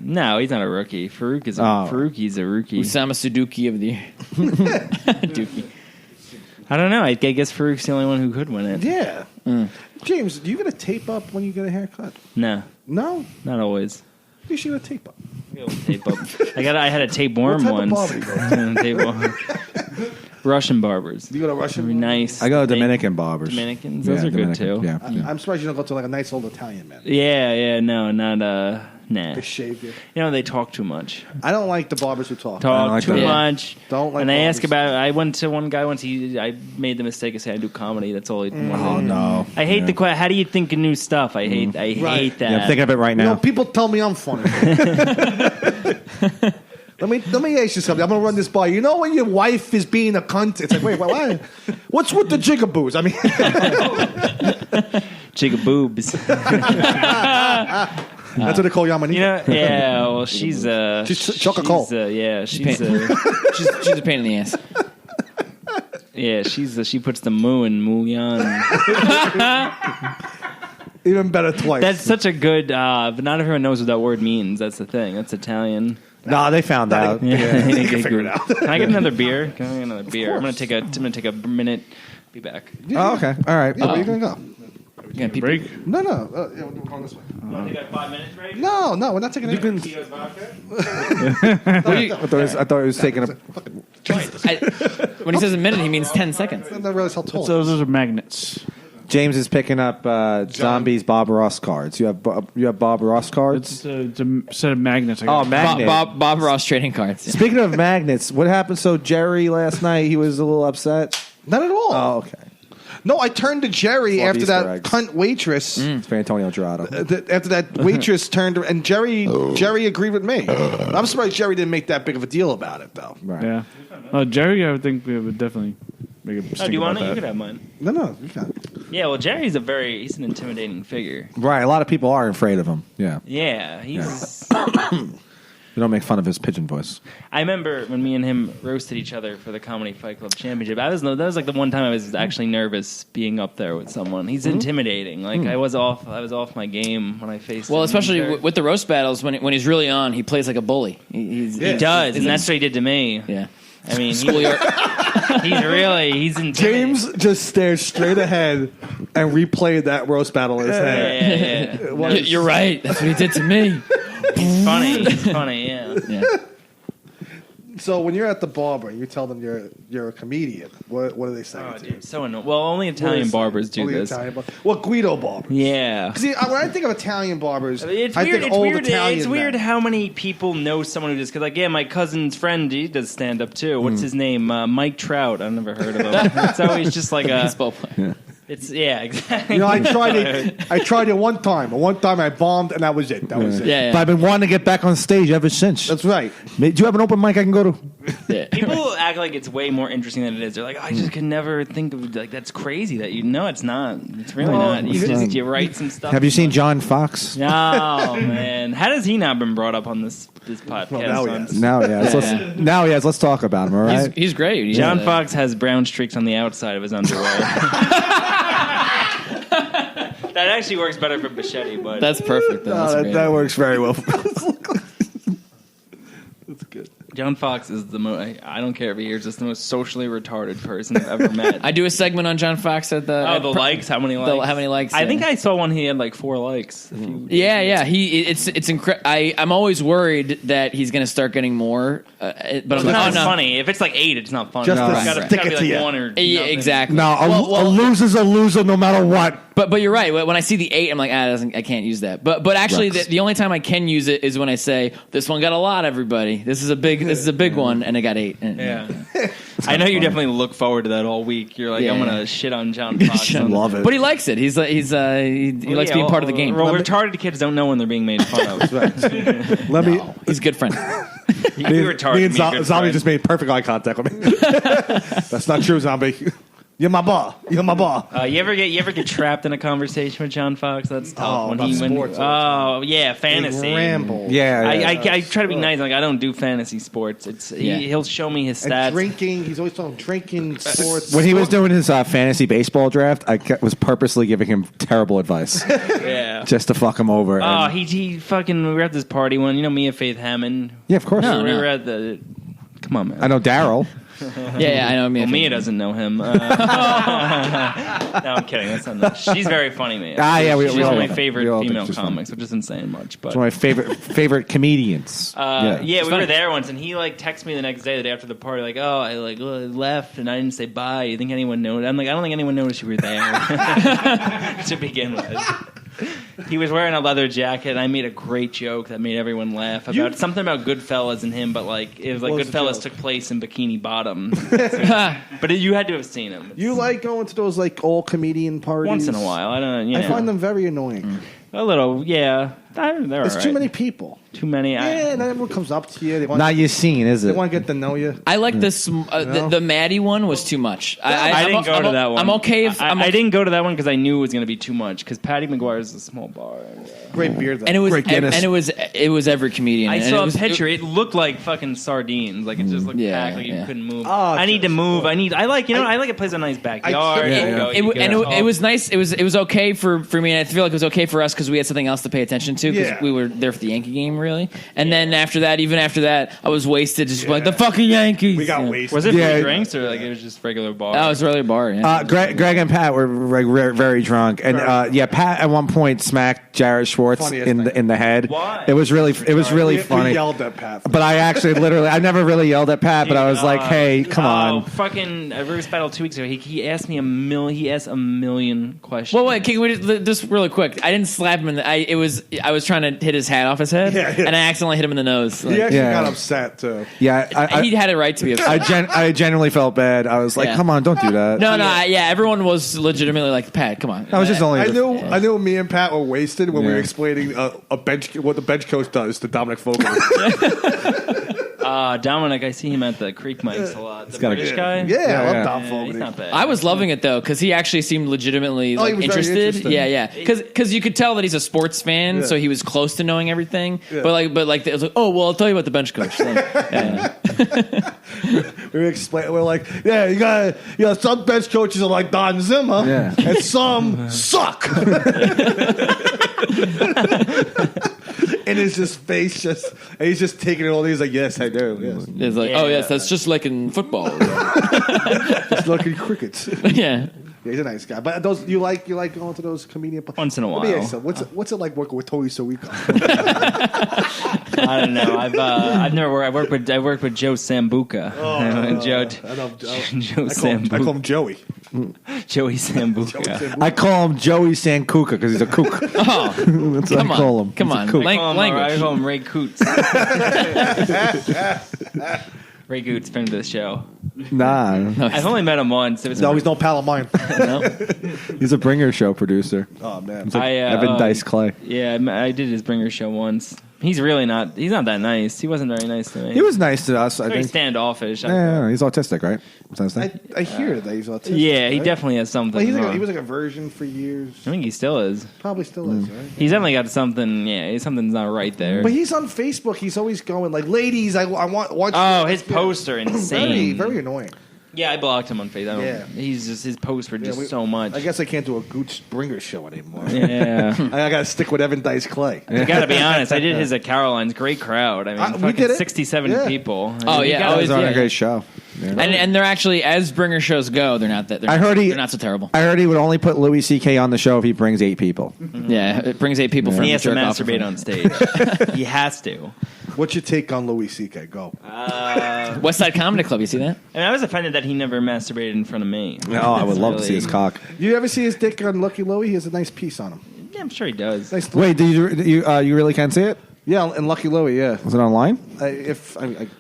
No, he's not a rookie. Faruqi's a rookie. Usama Suduki of the year. Dookie. I don't know. I guess Farouk's the only one who could win it. Yeah. James, do you get a tape up when you get a haircut? No, No. not always. You should get a tape up. Tape up. I had a tapeworm What type of once. barber you Tapeworm. Russian barbers. You go to Russian? Very nice. I go to Dominican barbers. Dominicans. Those are good too. Yeah. I'm surprised you don't go to like a nice old Italian man. Yeah. No, not nah. They shave you. You know they talk too much. I don't like the barbers who talk. Talk like too that. much. Don't like And I ask barbers. about. I went to one guy once. I made the mistake of saying I do comedy. That's all he wanted. Oh no. I hate the question. How do you think of new stuff? I hate that. Yeah, I'm thinking of it right You now. know, people tell me I'm funny. Let me ask you something. I'm gonna run this by. You know when your wife is being a cunt? It's like, wait, what? What's with the jigaboos? I mean, Jigaboobs. that's what they call Yamani. You know, yeah. Well, she's She's chock-a-coal. yeah, she's She's a pain in the ass. Yeah, she puts the moo in Moulian. Even better twice. That's such a good. But not everyone knows what that word means. That's the thing. That's Italian. No, they found out. Yeah, They can figure it out. Can I get another beer? Can I get another beer? I'm gonna take a minute. Be back. Oh, okay. All right. Yeah, where you gonna go? Yeah, people, Break. No. Yeah, we're going this way. Take a 5 minutes break. No, we're not taking it. I thought it was taking a. when he says a minute, he means 10 seconds. I didn't realize how tall. Those are magnets. James is picking up zombies Bob Ross cards. You have Bob Ross cards. It's a set of magnets. I Oh, got. magnet. Bob Ross trading cards. Speaking of magnets, what happened? So Jerry last night, he was a little upset. Not at all. Oh, okay. No, I turned to Jerry Love after Easter that eggs. cunt waitress. It's for Antonio Gerardo. After that waitress turned, and Jerry agreed with me. I'm surprised Jerry didn't make that big of a deal about it, though. Right. Yeah. Jerry, I would think we would definitely make a Oh, stink do you want about it? You that. can have mine. No, you got it. Yeah, well, Jerry's he's an intimidating figure. Right. A lot of people are afraid of him. Yeah. Yeah, he's. We don't make fun of his pigeon voice. I remember when me and him roasted each other for the Comedy Fight Club Championship. That was like the one time I was actually nervous being up there with someone. He's intimidating. Like I was off my game when I faced him. Well, especially There. with the roast battles, when he's really on, he plays like a bully. He does, and that's what he did to me. Yeah. I mean, he's intimidating. James just stared straight ahead and replayed that roast battle in his head. Yeah. You're right. That's what he did to me. He's funny. He's funny. Yeah. Yeah. So when you're at the barber and you tell them you're a comedian, what do they say Oh, to you? dude, so annoying. Well, only Italian barbers do Only this. Italian well, Guido barbers. Yeah. See, when I think of Italian barbers, It's I weird. think It's old weird. Italian It's weird men. how many people know someone who does. Because, like, yeah, my cousin's friend, he does stand up too. What's his name? Mike Trout. I've never heard of him. It's always just like a. Baseball player. It's exactly. You know, I tried it one time. One time I bombed, and that was it. That was it. Yeah. But I've been wanting to get back on stage ever since. That's right. Do you have an open mic I can go to? Yeah. People act like it's way more interesting than it is. They're like, I just could never think of like that's crazy that you know it's not. It's really not. You write some stuff. Have you seen John Fox? No, man. How has he not been brought up on this podcast? Well, now he has. Now he has. Now he has. Let's talk about him. All right. He's great. He's, John Fox has brown streaks on the outside of his underwear. That actually works better for Bichetti, but That's perfect. Though. That's great. that works very well. That's good. John Fox is the most. I don't care if he hears this, the most socially retarded person I've ever met. I do a segment on John Fox at the. the likes. How many likes? How many likes? I yeah. think I saw one. He had like 4 likes. Yeah. It's incredible. I'm always worried that he's going to start getting more. But I'm It's like, not oh no. funny. If it's like 8, it's not funny. Just to It's gotta- stick gotta it be to like you. 1 or Yeah, nothing. exactly. No, a loser's a loser no matter what. But you're right. When I see the 8, I'm like, I can't use that. But actually, Rex. the only time I can use it is when I say this one got a lot. Everybody, this is a big one, and it got 8. Yeah. I know you definitely look forward to that all week. You're like, Yeah, I'm yeah. gonna shit on John Fox. Love it. But he likes it. He likes being part of the game. Well, retarded kids don't know when they're being made fun of. Let me. He's a good friend. You Me retarded. and Zombie just made perfect eye contact with me. That's not true, Zombie. You're my bar. You're my bar. You ever get trapped in a conversation with John Fox? That's tough. about sports all fantasy. Ramble. Yeah. I try to be nice. Like I don't do fantasy sports. He'll show me his And stats. drinking. He's always talking drinking, sports. When he was doing his fantasy baseball draft, I was purposely giving him terrible advice Yeah. just to fuck him over. Oh, And- he fucking. We were at this party one. You know Mia Faith Hammond. yeah, of course. No, we no. were at the. Come on, man. I know Daryl. Yeah, I know. Well, Mia doesn't know him. No, I'm kidding. That's not nice. She's very funny, Mia. Yeah, she's we all one of my think- favorite we all think female she's funny. comics, which isn't saying much. But It's one of my favorite comedians. we were there once, and he like texted me the next day, the day after the party, like, "Oh, I left, and I didn't say bye. You think anyone noticed?" I'm like, "I don't think anyone noticed you were there." To begin with. He was wearing a leather jacket, and I made a great joke that made everyone laugh about something about Goodfellas and him, but like it was like What was the Goodfellas joke? took place in Bikini Bottom. But you had to have seen him. You like going to those like all comedian parties? Once in a while. I don't know. I find them very annoying. a little, yeah. They're There's all too right. many people. Too many. Yeah, not everyone comes up to you. They want Not your scene, is They it? want to get to know you. I like this. The Maddie one was too much. I didn't go to that one. I'm okay if I didn't go to that one because I knew it was going to be too much. Because Patty McGuire is a small bar. Great beer, though. and it was Great Guinness. and it was every comedian. I and saw it was, a picture. It looked like fucking sardines. Like it just looked packed. Like you couldn't move. I need to move. I like a place with a nice backyard. It was nice. It was okay for me, and I feel like it was okay for us because we had something else to pay attention to because we were there for the Yankee game, really. And then after that, I was wasted, just like the fucking Yankees. We got wasted. Was it free drinks or like it was just regular bar? Oh, it was a regular bar. Yeah. Greg and Pat were very drunk, and Pat at one point smacked Jared Schwartz in the head. Why? It was really funny. We yelled at Pat. But I actually I never really yelled at Pat, but I was like, hey, come on. Fucking Roast Battle 2 weeks ago. He asked me a million questions. Well, wait, can we just really quick? I didn't slap him in the. I was trying to hit his hat off his head, and I accidentally hit him in the nose. He actually got upset too. Yeah, he had it right to be upset. I genuinely felt bad. I was like, come on, don't do that. No, everyone was legitimately like, Pat, come on. I was just only. I knew me and Pat were wasted when we were explaining what the bench coach does to Dominic Fogel. Dominic, I see him at the Creek Mics a lot. The British guy? Yeah, I love Dom He's Fogarty. not bad. I was loving it though because he actually seemed legitimately he was very interested. interested. Yeah. Because you could tell that he's a sports fan, so he was close to knowing everything. Yeah. But it was like, oh well, I'll tell you about the bench coach. We're like, you got some bench coaches are like Don Zimmer, and some suck. And it's just face and he's just taking it all. He's like, yes, I do. Yes, it's like, oh yes, that's just like in football. it's like in cricket. Yeah. Yeah, he's a nice guy. But those you like going to those comedian once in a while. Let me ask you, what's it like working with Tony Sirico? I don't know. I've never worked. I worked with Joe Sambuca. Joe Sambuca. I call him Joey. Joey Sambuca. I call him Joey Sankuka because he's a kook. Oh, that's what I call him. Come on, I call him Ray Coots. Ray Coots, friend of the show. Nah, I've only met him once. He's no pal of mine. No? he's a Bringer Show producer. Oh man, He's like Evan Dice Clay. Yeah, I did his Bringer show once. He's not that nice. He wasn't very nice to me. He was nice to us. I Very think. standoffish. Yeah, he's autistic, right? What's that thing? I hear that he's autistic. Yeah, he right? definitely has something. Like, wrong. he was like a virgin for years. I think he still is. Probably still is, right? He's definitely got something. Yeah, something's not right there. But he's on Facebook. He's always going like, "Ladies, I want." Oh, his posts are insane. Very annoying. Yeah, I blocked him on Facebook. Yeah. He's just his posts were just so much. I guess I can't do a Gooch Springer show anymore. Yeah, I got to stick with Evan Dice Clay. I gotta be honest. I did his at Caroline's. Great crowd. I mean, we did it. 67 people. Oh, I mean, yeah. It was on a great show. Yeah. And they're actually, as Bringer shows go, they're not that. They're not so terrible. I heard he would only put Louis C.K. on the show if he brings 8 people. Yeah, it brings 8 people from He has to jerk off masturbate from- on stage. He has to. What's your take on Louis C.K.? Go. West Side Comedy Club. You see that? And I was offended that he never masturbated in front of me. Oh, I would love to see his cock. You ever see his dick on Lucky Louie? He has a nice piece on him. Yeah, I'm sure he does. Nice. Wait, you really can't see it? Yeah, and Lucky Louie. Yeah. Was it online? I mean,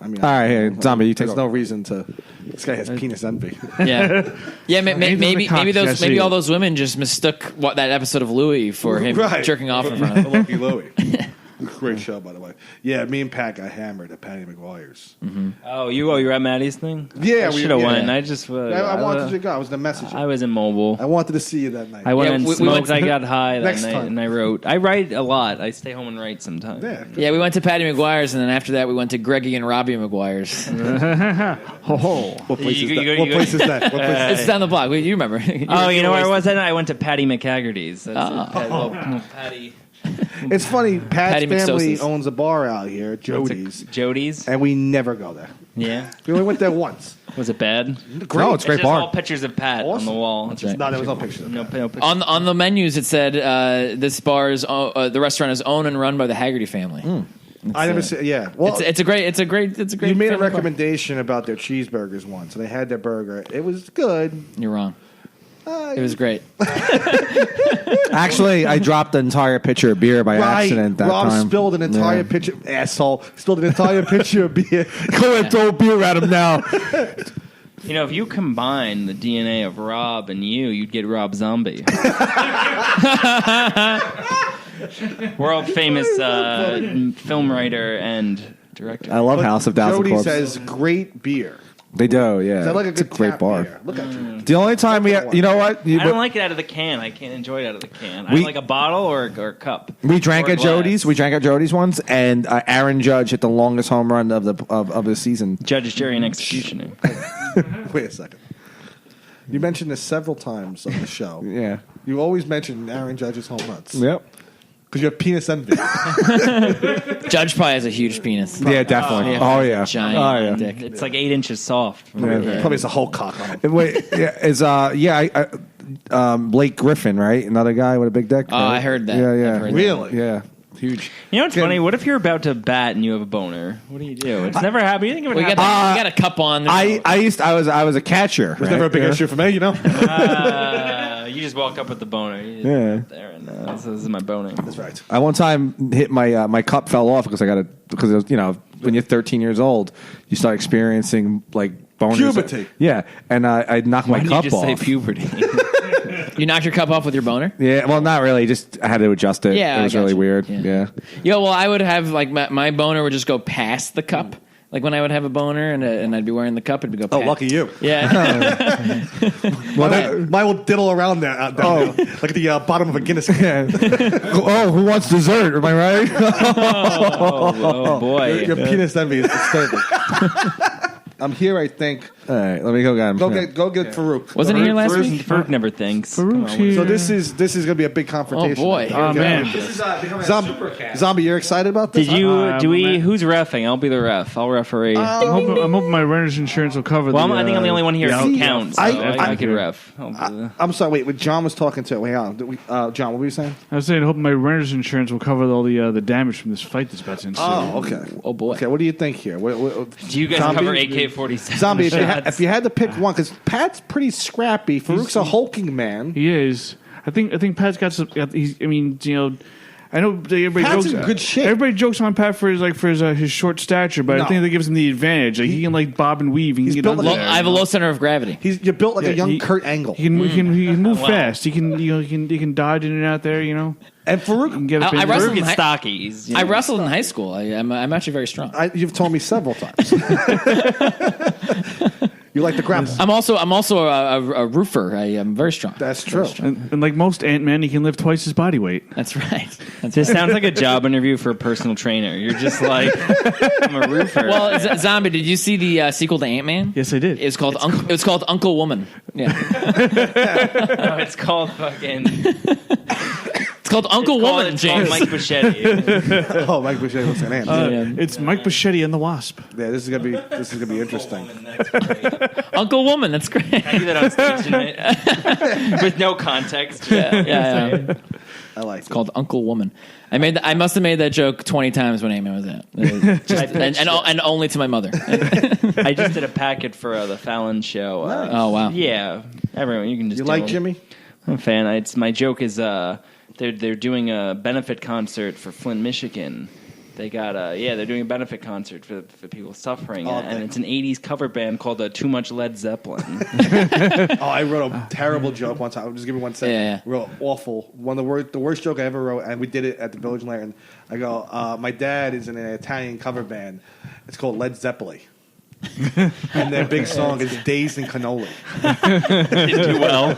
All right, here, Zombie, you take there's over. no reason to. This guy has penis envy. Yeah, yeah. Maybe Jesse. maybe all those women just mistook that episode of Louis for him jerking off in front of them. Lucky Louie. Great show, by the way. Yeah, me and Pat got hammered at Patty McGuire's. Oh, you were at Maddie's thing? Yeah, I should have went. I just. I wanted to go. I was the messenger. I was immobile. I wanted to see you that night. I went Yeah, and we smoked. went- I got high that Next night, time. and I wrote. I write a lot. I stay home and write sometimes. Yeah. Yeah, we went to Patty McGuire's, and then after that, we went to Greggy and Robbie McGuire's. What place You is go- that? you What go- place is that? What place It's down the block. You remember? Oh, you know where I was at? I went to Patty McHaggerty's. Oh. Patty. It's funny. Pat's Patty family McSosis. owns a bar out here, Jody's, Jody's. and we never go there. Yeah. We only went there once. Was it bad? No, it's a It's great just bar. all pictures of Pat on the wall. It's just No, there was no picture. no pictures. On the menus, it said this bar is the restaurant is owned and run by the Haggerty family. I never see. Yeah, well, It's a great. you made a family bar. recommendation about their cheeseburgers once, and they had their burger. It was good. You're wrong. It was great. Actually, I dropped the entire pitcher of beer by accident that Rob time. spilled an entire pitcher. Asshole spilled an entire pitcher of beer. Go ahead, throw beer at him now. You know, if you combine the DNA of Rob and you'd get Rob Zombie. World famous film writer and director. I love House of Thousand Jody Corpses. says great beer. They do, yeah. Is that like a It's good great tap bar. beer? Look at you. The only time you know what? I don't like it out of the can. I can't enjoy it out of the can. I like a bottle or a cup. We drank Or a at glass. Jody's. We drank at Jody's once, and Aaron Judge hit the longest home run of the season. Judge, jury, and executioner. Wait a second. You mentioned this several times on the show. Yeah. You always mention Aaron Judge's home runs. Yep. Because you have penis envy. Judge probably has a huge penis. Yeah, definitely. Oh, yeah. Giant dick. It's like 8 inches soft. Probably it's a whole cock on him. Wait, Blake Griffin, right? Another guy with a big dick. Oh, right? I heard that. Yeah, I've yeah. heard Really? Yeah. Huge. You know what's funny? What if you're about to bat and you have a boner? What do? It's never happened. You think it would We happen? got a cup on. I was a catcher. It was never a big issue for me, you know? You just walk up with the boner. You just Yeah. go up there and this is my boner. That's right. I one time hit my cup fell off because it was, when you're 13 years old, you start experiencing like boners. Puberty. Yeah, and I knocked my Why did cup you just off. say puberty? You knocked your cup off with your boner? Yeah, well, not really. Just I had to adjust it. Yeah, it was I got really you. weird. Yeah. Yeah. Well, I would have like my boner would just go past the cup. Like when I would have a boner and I'd be wearing the cup, it'd go past. Oh, lucky you. Yeah. Mine will diddle around there. Down there, like at the bottom of a Guinness can. Oh, who wants dessert? Am I right? Oh boy. Your penis envy is disturbing. I'm here, I think. All right, let me go get him. Go get Farouk. Wasn't he here last week? Farouk never thinks. Farouk's here. So this is going to be a big confrontation. Oh, boy. Oh, man. Zombie, you're excited about this? Did you? Do we? man. Who's reffing? I'll be the ref. I'll referee. I'm hoping my renter's insurance will cover well, the... I think I'm the only one here who counts. So I can I- ref. I'll be the- I'm sorry. Wait, John was talking to. Wait, on. John, what were you saying? I was saying, hoping my renter's insurance will cover all the damage from this fight that's about to ensue. Oh, okay. Oh, boy. Okay, what do you think here? Do you guys Zombie? cover AK-47? Zombie, shots? if you had to pick one, because Pat's pretty scrappy. Farouk's a hulking man. He is. I think Pat's got some... I know everybody Pat's jokes. in good shape. Everybody jokes on Pat for his short stature, but No. I think that gives him the advantage. Like he can bob and weave. He can He's get built under like there. I have a low center of gravity. You're built like a young he- Kurt Angle. He can move fast. He can dodge in and out there. And He Farouk, can get up I in wrestled there. in Get high- stocky. He's, I wrestled in high school. I'm actually very strong. you've told me several times. You like the grapple. I'm also a roofer. I am very strong. That's true. And like most Ant-Man, he can lift twice his body weight. That's right. This sounds like a job interview for a personal trainer. You're just like, I'm a roofer. Well, Zombie, did you see the sequel to Ant-Man? Yes, I did. It was called Uncle Woman. Yeah, No, it's called fucking. it's called Uncle Woman. It's called James. Mike Buschetti. Oh, Mike Boucher looks like an ant. It's Mike Buschetti and the Wasp. Yeah, this is gonna be interesting. That's great. Uncle Woman. That's great. I do that on stage tonight with no context. Yeah. I like It's called Uncle Woman. I must have made that joke 20 times when Ant-Man was out. And only to my mother. I just did a packet for the Fallon show. Oh wow. Yeah, everyone, you can just. You do like them. Jimmy? I'm a fan. It's my joke is they're doing a benefit concert for Flint, Michigan. They got they're doing a benefit concert for people suffering, and it's an '80s cover band called Too Much Led Zeppelin. Oh, I wrote a terrible joke one time. I'll just give me 1 second. Yeah. Real awful. The worst joke I ever wrote, and we did it at the Village Lantern. I go, my dad is in an Italian cover band. It's called Led Zeppelin. And their big song is Dazed and Cannoli. Didn't do well.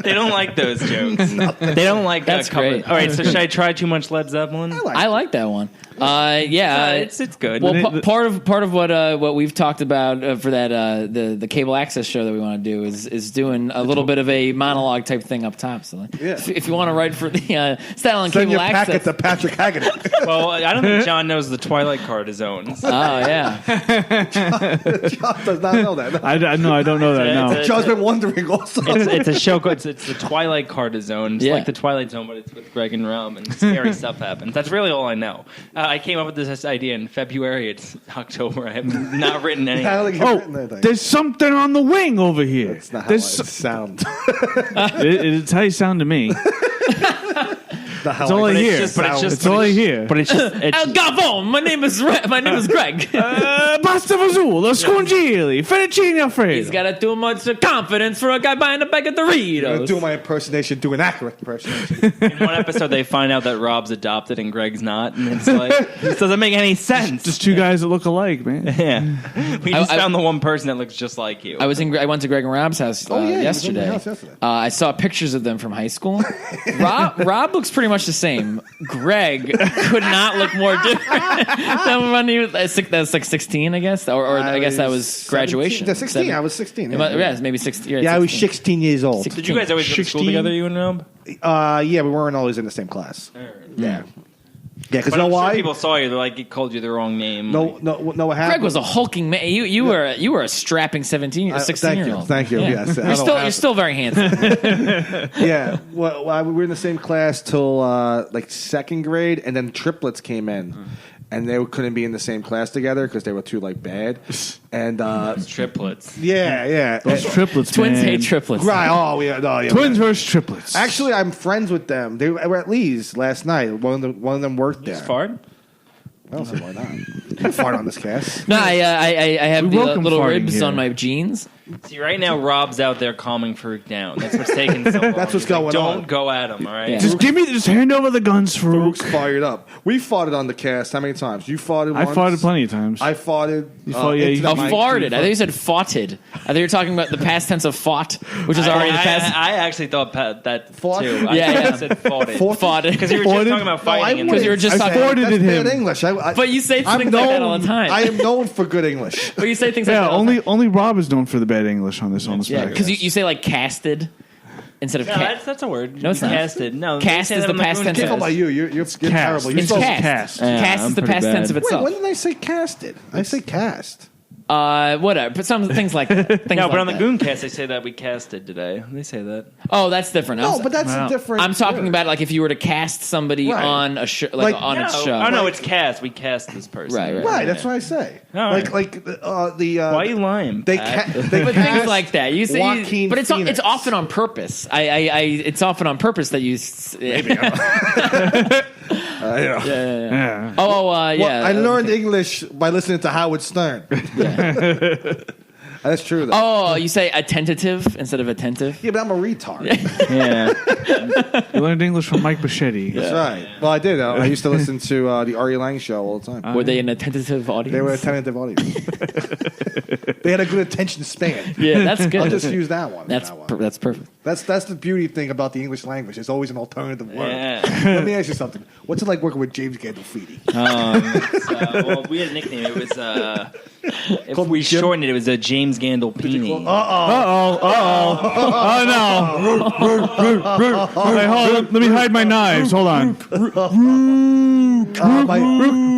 They don't like those jokes. They don't like That's cover. great. All right, so should I try Too Much Led Zeppelin? I like that one. Yeah, it's good. Well, part of what we've talked about for that the cable access show that we want to do is doing a little bit of a monologue type thing up top. So if you want to write for the Style and Send Cable your packet Access, to Patrick Haggerty. Well, I don't think John knows the Twilight card is owns. oh yeah, John does not know that. I don't know that. No. John's been wondering also. It's a show. It's the Twilight card zone. It's Yeah. like the Twilight Zone, but it's with Greg and Rum, and scary stuff happens. That's really all I know. I came up with this idea in February. It's October. I have not written any. I don't think you've written anything. There's something on the wing over here. That's not how There's it sounds. it's how you sound to me. It's only here. It's only here. But it's just El Gavon, my name is Greg. Pasta fazool, scungili, fettuccine alfredo. He's got too much confidence for a guy buying a bag of I'm gonna Doritos. do my impersonation, do an accurate impersonation. in one episode they find out that Rob's adopted and Greg's not, and it's like this doesn't make any sense. Just two guys that look alike, man. Yeah, we just I- found the one person that looks just like you. I went to Greg and Rob's house You was over my yesterday. house yesterday. I saw pictures of them from high school. Rob looks pretty much the same. Greg could not look more different than when he was. That was like 16, I guess, or I guess that was graduation. 16. I was 16. Yeah, maybe 16. Yeah, I was 16 years old. Did you guys always go to school together, you and Rob? Yeah, we weren't always in the same class. Yeah. Yeah, because But know I'm sure why? people saw you. They're like, it called you the wrong name. No, what happened? Greg was a hulking man. You were a strapping 16 year old. Thank you. Yeah. Yes, You're still very handsome. Yeah. Well, we were in the same class till like second grade, and then triplets came in, and they couldn't be in the same class together because they were too like bad. And Triplets. yeah. Those triplets, Twins man. hate triplets. Right. Oh, yeah. No, yeah. Twins versus triplets. Actually, I'm friends with them. They were at Lee's last night. One of them worked there. Just fart? I don't see why not. You can fart on this cast. No, I have We the welcome little farting ribs here. on my jeans. See, right now, Rob's out there calming Farouk down. That's what's taking so long. That's what's He's like, going Don't on. go at him, all right? Yeah. Just hand over the guns, Farouk's Farouk. fired up. We fought it on the cast. How many times? You fought it I once. fought it plenty of times. I fought it. You fought- yeah, you- into Oh, the mic. farted. I thought you said foughted. I thought you were talking about the past tense of fought, which is already the past. I actually thought that Fought? too. Yeah. I said fought it. Fought? Because you were just Fought it? talking about fighting. and Because you were just I talking. farted That's at him. bad English. But you say I'm things like that all the time. I am known for good English. But you say things like Yeah, that all the time. only Rob is known for the bad English on this Yeah, spec. because you say like casted instead of No, that's a word. No, it's not. Casted. No, Cast they say is that the on past Goon tense. Cast. Careful about you. You're terrible. You're It's supposed cast. cast. Cast I'm is the pretty past bad. tense of Wait, itself. when did I say casted? I say cast. Whatever. But some things like that. Things No, like but on the that. Goon Cast, they say that we casted today. They say that. Oh, that's different. No, but that's a different. I'm talking word. about like if you were to cast somebody Right. on a show, Like- on its show. Oh no, it's cast. We cast this person. Right. Right, that's what I say. All right. Like the. Why are you lying? They Pat? they But cast things like that, you say, Joaquin but it's Phoenix. often on purpose. It's often on purpose that you. Yeah. Yeah. I learned English by listening to Howard Stern. That's true, though. Oh, you say attentive instead of attentive. Yeah, but I'm a retard. Yeah. You learned English from Mike Bichetti. That's right. Well, I did. I used to listen to the Ari Lang show all the time. Were they an attentive audience? They were a tentative audience. They had a good attention span. Yeah, that's good. I'll just use that one. That's that's perfect. That's the beauty thing about the English language. There's always an alternative word. Yeah. Let me ask you something. What's it like working with James Gandolfini? Well, we had a nickname. It was if we shortened it, it was a James Gandolfini. Oh no! Wait, hold on. Let me hide my knives. Hold on.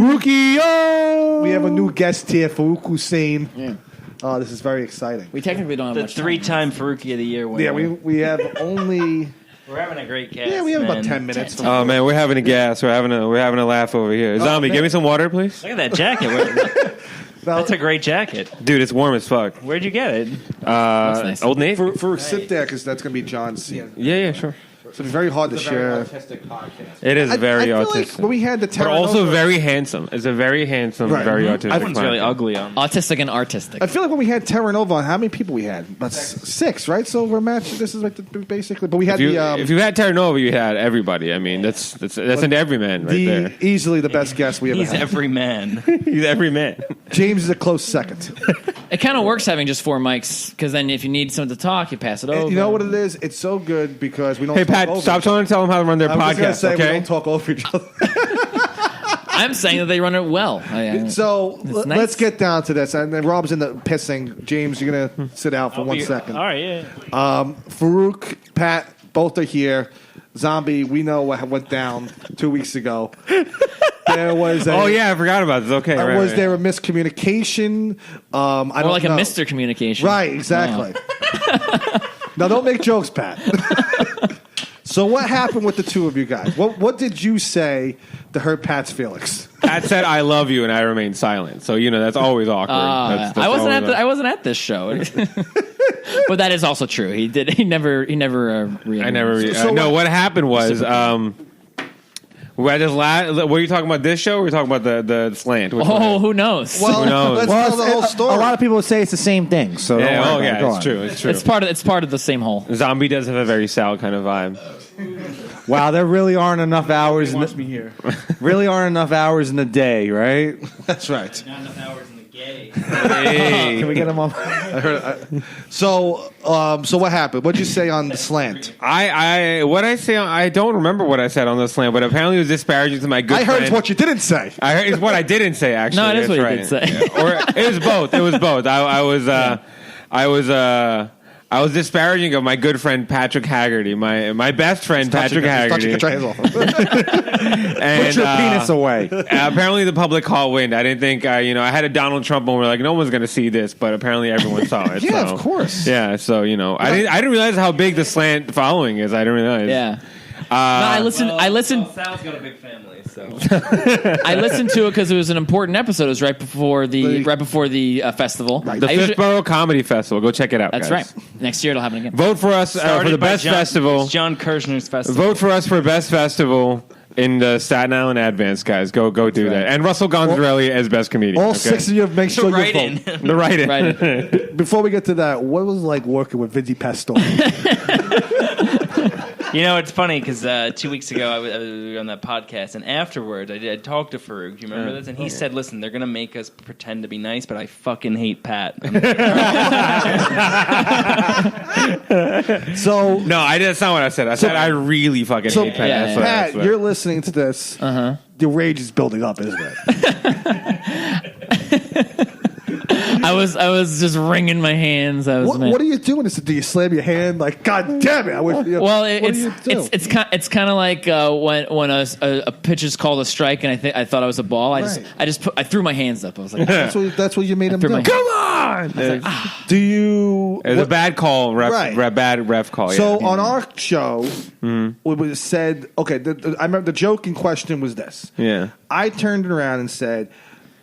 Rookie. Oh! We have a new guest here, Farouk Hussein. Yeah. Oh, this is very exciting. We technically don't have The much time. three-time Faruqi of the Year winner. Yeah, we have only. We're having a great cast. Yeah, we have about man. 10 minutes. Oh man, we're having a gas. We're having a laugh over here. Zombie, man. give me some water, please. Look at that jacket. That's a great jacket. Dude, it's warm as fuck. Where'd you get it? nice. Old Navy. Farouk, sit there because that's going to be John's scene. Yeah, sure. So it's very hard to share. It is very I feel autistic, like when we had the but Terra also Nova- very handsome. It's a very handsome, Right. very Mhm. autistic. That one's really client. ugly on. Autistic and artistic. I feel like when we had Terra Nova on, how many people we had? About six, right? So we're matching. This is like basically, but we had If you had Terra Nova, you had everybody. I mean, that's an everyman right there. easily the best guest we ever He's had. every man. He's every man. James is a close second. It kind of works having just 4 mics because then if you need someone to talk, you pass it over. You know what it is? It's so good because we don't. Hey talk Pat, over stop each other. trying to tell them how to run their I was gonna podcast. say we Okay. don't talk over each other. I'm saying that they run it well. So It's nice. let's get down to this. And then Rob's in the pissing. James, you're gonna sit out for 1 second. All right, yeah. Farouk, Pat, both are here. Zombie, we know what went down 2 weeks ago. There was a, Oh yeah, I forgot about this. Okay, right, was right. there a miscommunication? I More don't like know. a Mr. Communication. Right, exactly. Now don't make jokes, Pat. So what happened with the two of you guys? What did you say to hurt Pat's feelings? Pat said "I love you" and I remained silent. So that's always awkward. That's I wasn't always I wasn't at this show, but that is also true. He never. I never. So no, what happened was Were you talking about this show or were you talking about the slant? Which one? who knows? Well, Who knows? let's tell the whole story. A lot of people would say it's the same thing. So Yeah, don't worry about it. Go it's on. true. It's true. It's part of the same whole. Zombie does have a very Sal kind of vibe. Wow, there really aren't enough hours. Wants me here. Really aren't enough hours in the day, right? That's right. Not enough hours in the gay. Can we get him on? So what happened? What'd you say on the slant? I don't remember what I said on the slant, but apparently it was disparaging to my good I heard friend. it's what you didn't say. I heard it's what I didn't say. Actually, No, it is That's what you right. did say. Yeah. Or it was both. It was both. I was disparaging of my good friend Patrick Haggerty, my best friend Patrick Haggerty. Touching your hands off. And, Put your penis away. apparently, the public call wind. I didn't think. I had a Donald Trump moment where like no one's going to see this, but apparently everyone saw it. Yeah, so. of course. Yeah, so I didn't realize how big the slant following is. I didn't realize. Yeah. No, I listened. Sal's got a big family, so I listened to it because it was an important episode. It was right before the festival. Right. The I usually- Fifthborough Comedy Festival. Go check it out. That's guys. right. Next year it'll happen again. Vote for us for Started the by best John- festival. it's John Kirshner's festival. Vote for us for best festival in the Staten Island Advance, guys. Go do that. And Russell Gonzarelli as best comedian. All okay? 6 of you make sure you Right vote. in. The right-in. Right. Before we get to that, what was it like working with Vinny Pastore? It's funny because 2 weeks ago I was on that podcast, and afterwards I talked to Farouk. Do you remember this? And he said, "Listen, they're gonna make us pretend to be nice, but I fucking hate Pat." So No, that's not what I said. I said I really fucking hate Pat. yeah, That's what I Pat, said. you're listening to this. The rage is building up, isn't it? I was just wringing my hands. What are you doing? Do you slam your hand like, God damn it? I wish, Well, what do you do? it's kind of like when a pitch is called a strike, and I thought I was a ball. I threw my hands up. I was like, That's what you made him threw do. my- Come on! Do you? It was a bad call, Right. bad ref call. So yeah. on our show, it was said. Okay, I remember the joke in question was this. Yeah. I turned it around and said,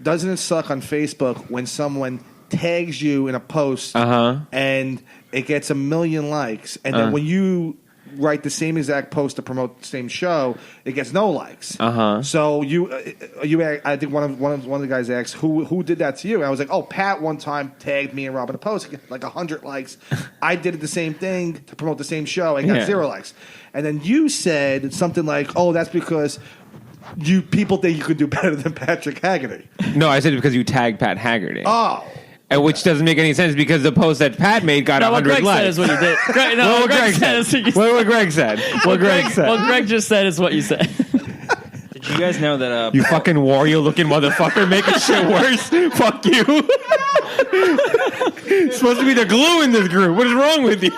"Doesn't it suck on Facebook when someone tags you in a post and it gets 1 million likes, and then when you write the same exact post to promote the same show, it gets no likes." So you, I think one of the guys asked who did that to you, and I was like, "Oh, Pat one time tagged me and Rob in a post, like 100 likes." I did the same thing to promote the same show, and got Yeah. 0 likes. And then you said something like, "Oh, that's because people think you could do better than Patrick Haggerty." No, I said it because you tagged Pat Haggerty. Oh. And which doesn't make any sense because the post that Pat made got no, what 100 Greg likes. said is what you did. Greg, no, What what Greg said is what you said. What Greg said. What Greg said. What Greg just said is what you said. Did you guys know that? You fucking warrior-looking motherfucker, making shit worse. Fuck you. Supposed to be the glue in this group. What is wrong with you?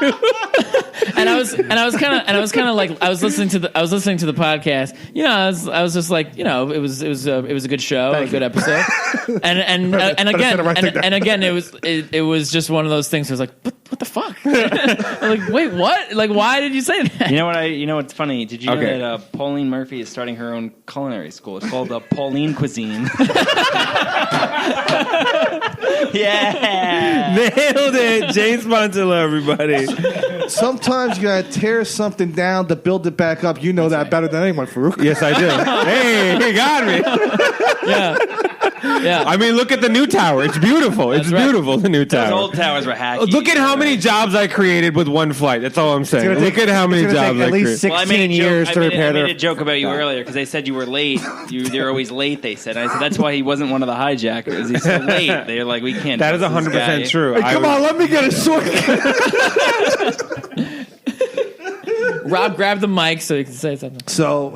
And I was kind of like I was listening to the podcast. I was just like, it was a good show, a good episode. And again it was just one of those things. I was like, what the fuck? I'm like, wait, what? Like, why did you say that? You know what's funny? Did you know that Pauline Murphy is starting her own culinary school? It's called Pauline Cuisine. Yeah, Nailed it. James Pontillo, everybody. Sometimes you gotta tear something down to build it back up. You know that better than anyone, Farouk. Yes, I do. Hey, he got me. Yeah. I mean, look at the new tower. It's beautiful. It's right. beautiful, the new those tower. old towers were hacky. Look at how many jobs I created with one flight. That's all I'm saying. gonna Look take- at how many it's gonna jobs take I at least created. 16 years to repair I made their. a joke about you earlier because they said you were late. They're always late. They said. And I said that's why he wasn't one of the hijackers. He's so late. They're like, we can't. That is trust this 100% guy. true. Hey, come on, let me get a short. Rob, grab the mic so you can say something. So,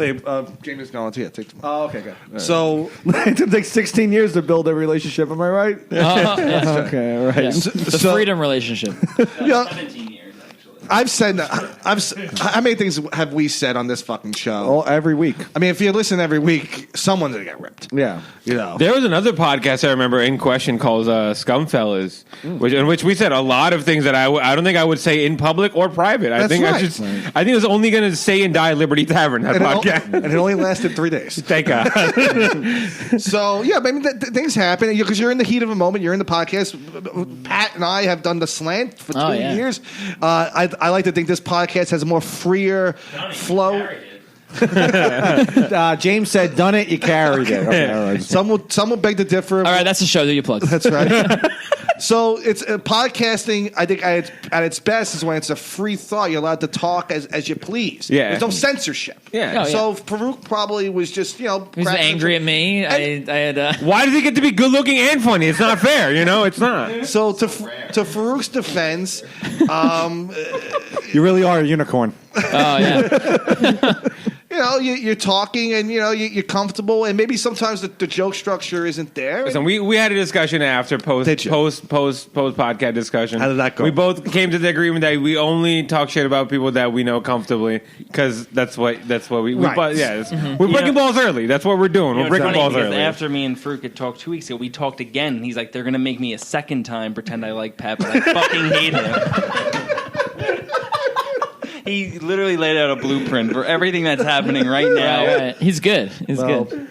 James is going to take them. Oh, okay, good. So, It takes 16 years to build a relationship. Am I right? Yeah. Okay, all right. Yeah. The so- freedom relationship. yeah, 17 years actually. I've said, how many things have we said on this fucking show? Oh, every week. I mean, if you listen every week, someone's gonna get ripped. Yeah. You know. There was another podcast I remember in question called Scumfellas, in which we said a lot of things that I don't think I would say in public or private. I That's think right. I think it was only going to stay and die Liberty Tavern, that podcast. And it only lasted 3 days. Thank God. So, yeah, I mean, things happen because you're in the heat of a moment. You're in the podcast. Pat and I have done the slant for 2 yeah. years. I like to think this podcast has a more freer flow. James said, "Done it, you carried it." Okay, all right. Some will beg to differ. All right, that's the show that you plugged. That's right. So it's podcasting. I think at its best is when it's a free thought. You're allowed to talk as you please. Yeah. There's no censorship. Yeah. So Farouk probably was just He was angry at me. I had. Why does he get to be good looking and funny? It's not fair, It's not. So to Farouk's defense, You really are a unicorn. Oh yeah. you're talking and you're comfortable, and maybe sometimes the joke structure isn't there. Listen, we had a discussion after post podcast discussion. How did that go? We both came to the agreement that we only talk shit about people that we know comfortably because that's what we Right. we're breaking balls early. That's what we're doing. We're breaking balls early. After me and Farouk had talked 2 weeks ago, we talked again. And he's like, they're going to make me a second time pretend I like Pat, but I fucking hate him. He literally laid out a blueprint for everything that's happening right now. Right. He's good. He's good.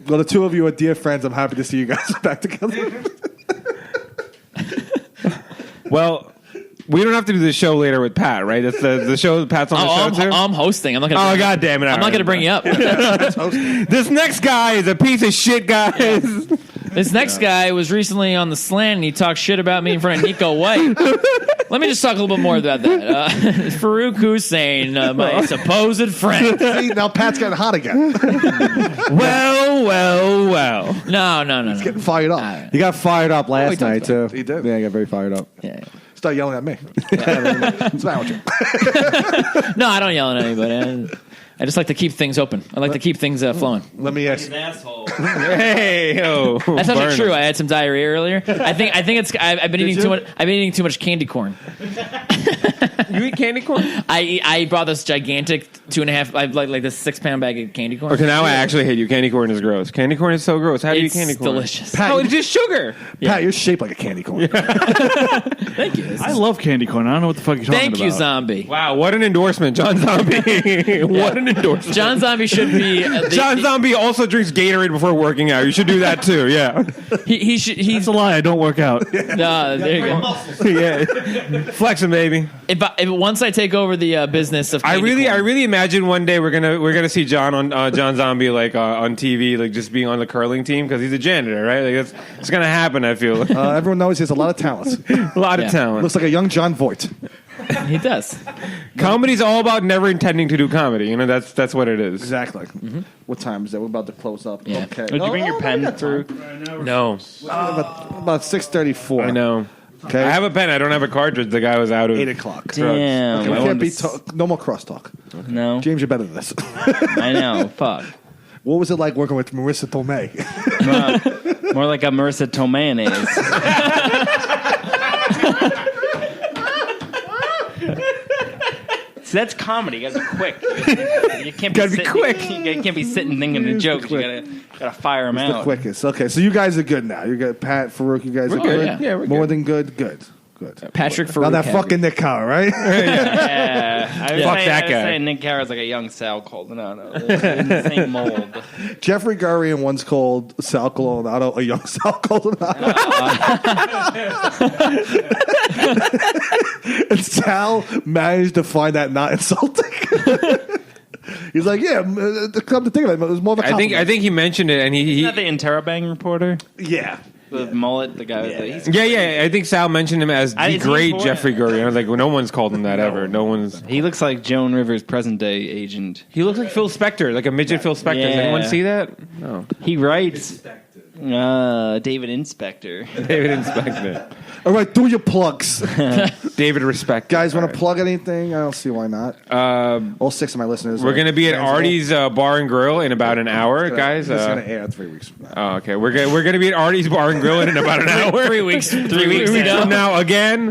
Well, the two of you are dear friends. I'm happy to see you guys back together. Well, we don't have to do the show later with Pat, right? That's the show. Pat's on the show too. I'm hosting. I'm not going. Oh, God damn it! I'm not going to bring you up. This next guy is a piece of shit, guys. This next guy was recently on the slant and he talked shit about me in front of Nico White. Let me just talk a little bit more about that. Farouk Hussein, my supposed friend. See, now Pat's getting hot again. Well. No. He's getting fired up. He got fired up last night too. He did. Yeah, he got very fired up. Yeah. Start yelling at me. What's the matter with you? No, I don't yell at anybody. I just like to keep things open. I like to keep things flowing. Let me ask. He's an asshole. Hey, yo. That's actually true. I had some diarrhea earlier. I think it's. I've been eating too much. I've been eating too much candy corn. You eat candy corn? I bought this gigantic 2.5, like this 6-pound bag of candy corn. Okay, now I actually hate you. Candy corn is gross. Candy corn is so gross. How do you eat candy corn? Delicious. Pat, Oh, it's just sugar. Pat, you're shaped like a candy corn. Thank you. I love candy corn. I don't know what the fuck you're talking about. Thank you, Zombie. Wow, what an endorsement, John Zombie. What an endorsement. John Zombie should be. John Zombie also drinks Gatorade before working out. You should do that too. Yeah. He should. He's That's a lie. I don't work out. no. There you go. Yeah. Flexing, baby. If once I take over the business of, I candy corn, really imagine one day we're gonna see John on John Zombie on TV, like just being on the curling team because he's a janitor, right? Like it's gonna happen. I feel Everyone knows he has a lot of talent. a lot of talent. Looks like a young John Voight. he does. Comedy's all about never intending to do comedy. That's what it is. Exactly. What time is it? We're about to close up. Yeah. Okay. Did you bring your pen through? No, About 6:34. I know. Okay. I have a pen. I don't have a cartridge. The guy was out of 8 o'clock. Damn. Okay, we I can't wanted be to no more crosstalk. No. James, you're better than this. I know. Fuck. What was it like working with Marissa Tomei? More like a Marissa Tomei. See, that's comedy. You gotta be quick. You can't be Gotta be sitting, quick. You can't be sitting thinking of jokes. You gotta fire them The out. quickest. Okay, so you guys are good now. You got Pat, Farouk. You guys are good, good. yeah, we're More good. than good. Good. Patrick Farouk. Now that Haggerty. fucking Nick Carr, right? Yeah. I was Fuck saying, that I was guy. saying Nick Carr's like a young Sal Cold. No. They're in the same mold. Jeffrey Gurian once called Sal Colanado a young Sal Colanado. And Sal managed to find that not insulting. He's like, yeah, come to think of it, it was more of a compliment. I think he mentioned it, and he Isn't that the Interrobang reporter? Yeah. The mullet, the guy with the... he's- yeah. I think Sal mentioned him as the Is he great important? Jeffrey Gurian. I was like, well, no one's called him that ever. No one's. He looks like Joan Rivers' present-day agent. He looks like Phil Spector, like a midget Phil Spector. Does Yeah. anyone see that? No. He writes... David Inspector. David Inspector. All right, do your plugs. David Respect. Guys, want to plug anything? I don't see why not. All 6 of my listeners. We're going to be at Artie's Bar and Grill in about an hour, guys. It's going to air 3 weeks from now. Oh, okay. We're going to be at Artie's Bar and Grill in about an hour. 3 weeks. 3 3 weeks weeks ago. from now again.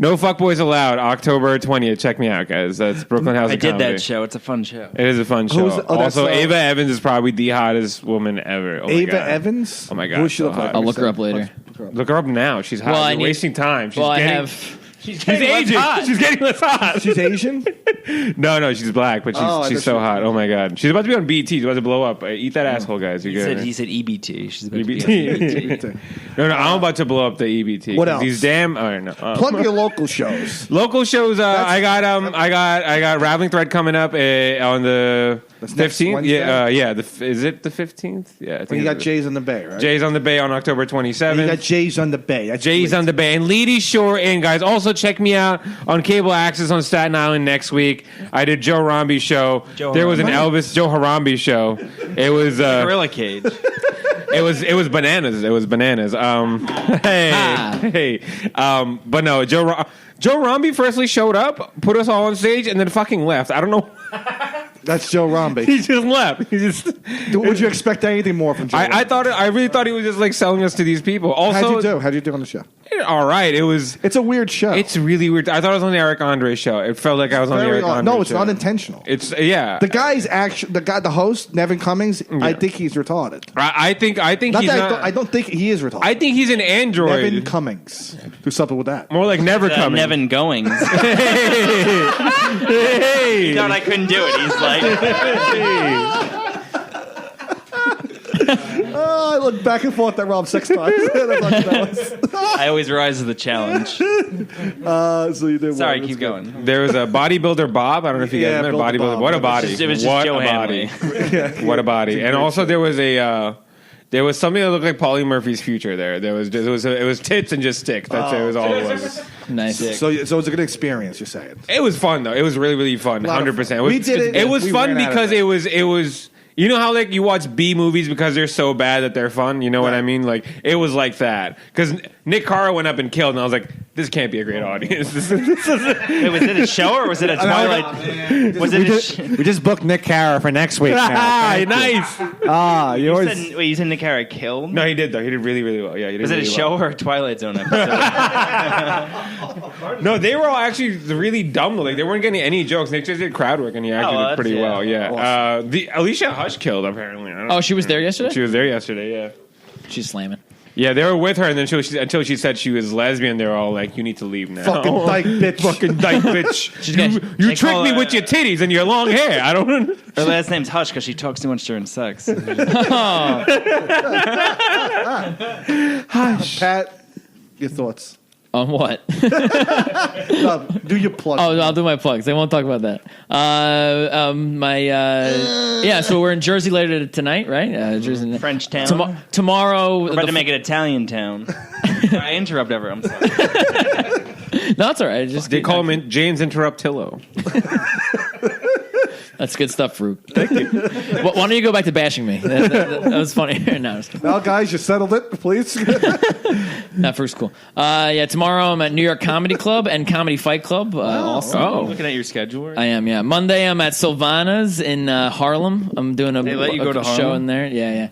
No Fuckboys Allowed, October 20th. Check me out, guys. That's Brooklyn House I of did Comedy. that show. It's a fun show. It is a fun show. Who's the- that's, Also, Ava Evans is probably the hottest woman ever. Oh my Ava God. Evans? Oh my God, Who does she so look like? hot. I'll look her up later. Look her up now. She's hot. Well, You're wasting time. She's Well, getting, She's Asian. She's getting less hot. She's Asian? No, she's black, but she's so hot. Oh my god, she's about to be on BT. She's about to blow up. Eat that asshole, guys. He said EBT. She's about EBT. to be on EBT. No, I'm about to blow up the EBT. What else? These damn. Oh, no. Plug your local shows. Local shows. I got Raveling Thread coming up on the 15th. Yeah. Is it the 15th? Yeah. I think You got Jay's on the Bay, right? Jay's on the Bay on October 27th. You got Jay's on the Bay. That's Jay's great. on the Bay and Leedy Shore Inn, guys. Also check me out on Cable Access on Staten Island next week. I did Joe Harambe's show. There was an Elvis Joe Harambe show. It was Gorilla Cage. It was bananas. It was bananas. Hey. But no, Joe Harambe firstly showed up, put us all on stage, and then fucking left. I don't know. That's Joe Harambe. He just left. Would you expect anything more from Joe? I really thought he was just like selling us to these people. Also, How'd you do on the show? All right. It's a weird show. It's really weird. I thought I was on the Eric Andre show. It felt like I was on the Eric Andre show. No, it's unintentional. It's the host, Nevin Cummings. Yeah. I think he's retarded. I think he's not. I don't think he is retarded. I think he's an android. Nevin Cummings. Do something with that. More like Never Cummings. Nevin Goings. Hey. He thought I couldn't do it. He's like. I looked back and forth at Rob 6 times. I always rise to the challenge. So you did Sorry, well. keep going. There was a bodybuilder Bob. I don't know if you guys remember Builder bodybuilder. Bob. What a body! It was just What Joe a body! Hanley. What a body! And also there was there was something that looked like Paulie Murphy's future. It was tits and just stick. That's it. Was all it was. Nice. So it's a good experience. You're saying It was fun though. It was really really fun. 100%. We did it. It was We fun ran out of because it. it was. You know how like you watch B movies because they're so bad that they're fun. You know what I mean? Like it was like that because Nick Cara went up and killed, and I was like, this can't be a great audience. Wait, was it a show or was it a Twilight? We just booked Nick Cara for next week. Now. Nice. You always. You said Nick Cara killed? No, he did though. He did really really well. Yeah, he did Was it a really show well. or a Twilight Zone episode? No, they were all actually really dumb. Like they weren't getting any jokes. Nick just did crowd work, and he actually did pretty well. Yeah. The Alicia Hush killed apparently. Oh, she was there yesterday? She was there yesterday. Yeah. She's slamming. Yeah, they were with her, and then until she said she was lesbian, they were all like, "You need to leave now." fucking dyke bitch. Fucking dyke bitch. You they tricked call me her- with your titties and your long hair. I don't. Her last name's Hush because she talks too much during sex. Pat, your thoughts. On what? Do your plug. Oh, I'll do my plugs. I won't talk about that. So we're in Jersey later tonight, right? Jersey. French town. Tomorrow. We're about to make it Italian town. I interrupt everyone. I'm sorry. No, it's all right. Just They call him James Interruptillo. That's good stuff, Fruit. Thank you. Why don't you go back to bashing me? That was funny. No, Well, guys, you settled it, please. not Fruit's cool. Tomorrow I'm at New York Comedy Club and Comedy Fight Club. Also, Looking at your schedule. I am. Yeah, Monday I'm at Sylvana's in Harlem. I'm doing a They let you go to show Harlem? in there. Yeah.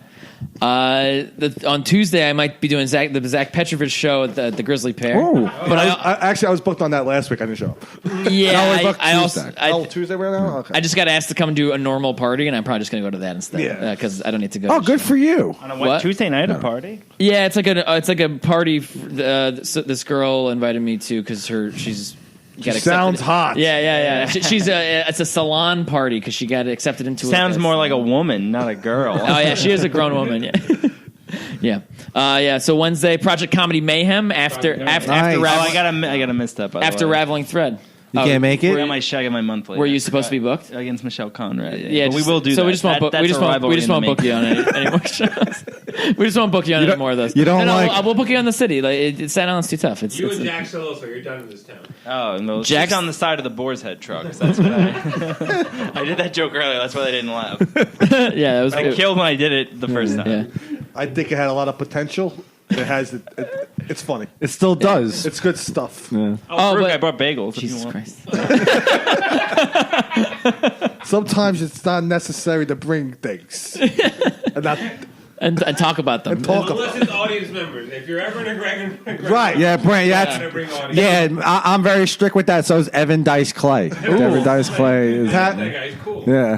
On Tuesday I might be doing the Zach Petrovich show at the Grizzly Pear. But I was booked on that last week. I didn't show up. Yeah, Tuesday. also Tuesday right now? Okay. I just got asked to come do a normal party, and I'm probably just going to go to that instead. Yeah. Because I don't need to go. Oh, to the good show. for you. On a What? Tuesday night, a party? Yeah, it's like a party. This girl invited me to because she's. Got accepted. Sounds hot. Yeah. It's a salon party because she got accepted into. Sounds more like a woman, not a girl. Oh yeah, she is a grown woman. Yeah. Yeah. So Wednesday, Project Comedy Mayhem after Nice. I gotta miss that. By after the way. Raveling Thread. You can't make I got it. my shag and my monthly. Were you supposed to be booked? against Michelle Conrad? Yeah, but we will do. So that. we just won't book. That's We just a won't. rivalry We just in the won't book you on any more shows. We just won't book you on any more of those. you don't and like- we'll book you on the city. Like Staten Island's too tough. It's Jack Solo, so you're done in this town. Oh, no. Jack's- She's on the side of the Boar's Head trucks. That's what I did that joke earlier. That's why they didn't laugh. yeah, that was I killed when I did it the first time. Yeah. I think it had a lot of potential. It has. It's funny. It still does. It's good stuff. Oh, but- I brought bagels. if you Jesus want. Christ. Sometimes it's not necessary to bring things. And and talk about them. Unless it's audience members. If you're ever in a Greg Right. Yeah, Brent. Yeah, I'm very strict with that. So is Evan Dice Clay. Evan Dice Clay is. That guy's cool. Yeah.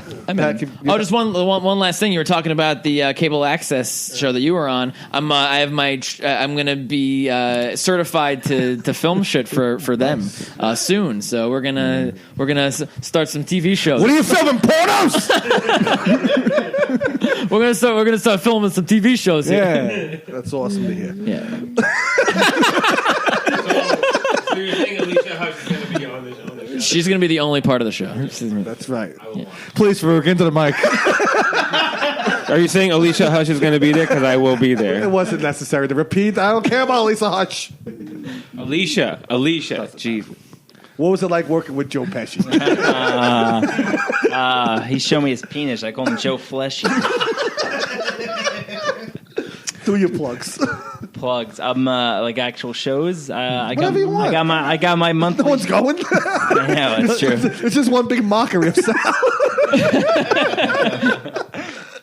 Just one last thing. You were talking about the cable access show that you were on. I'm going to be certified to film shit for them soon. So we're gonna start some TV shows. What are you filming, pornos? We're gonna start filming some TV shows here. Yeah, That's awesome to hear. Yeah. So you're saying Alicia Hush is going to be on the show? She's gonna be the only part of the show. That's right. Please, Farouk, into the mic. Are you saying Alicia Hush is going to be there? Because I will be It there. wasn't necessary to repeat. I don't care about Lisa Hutch. Alicia. Jeez. What was it like working with Joe Pesci? He showed me his penis. I call him Joe Fleshy. Do your plugs. Plugs. Like actual shows. Whatever you want. I got my monthly. No one's going. I know, it's true. It's just one big mockery of Sal.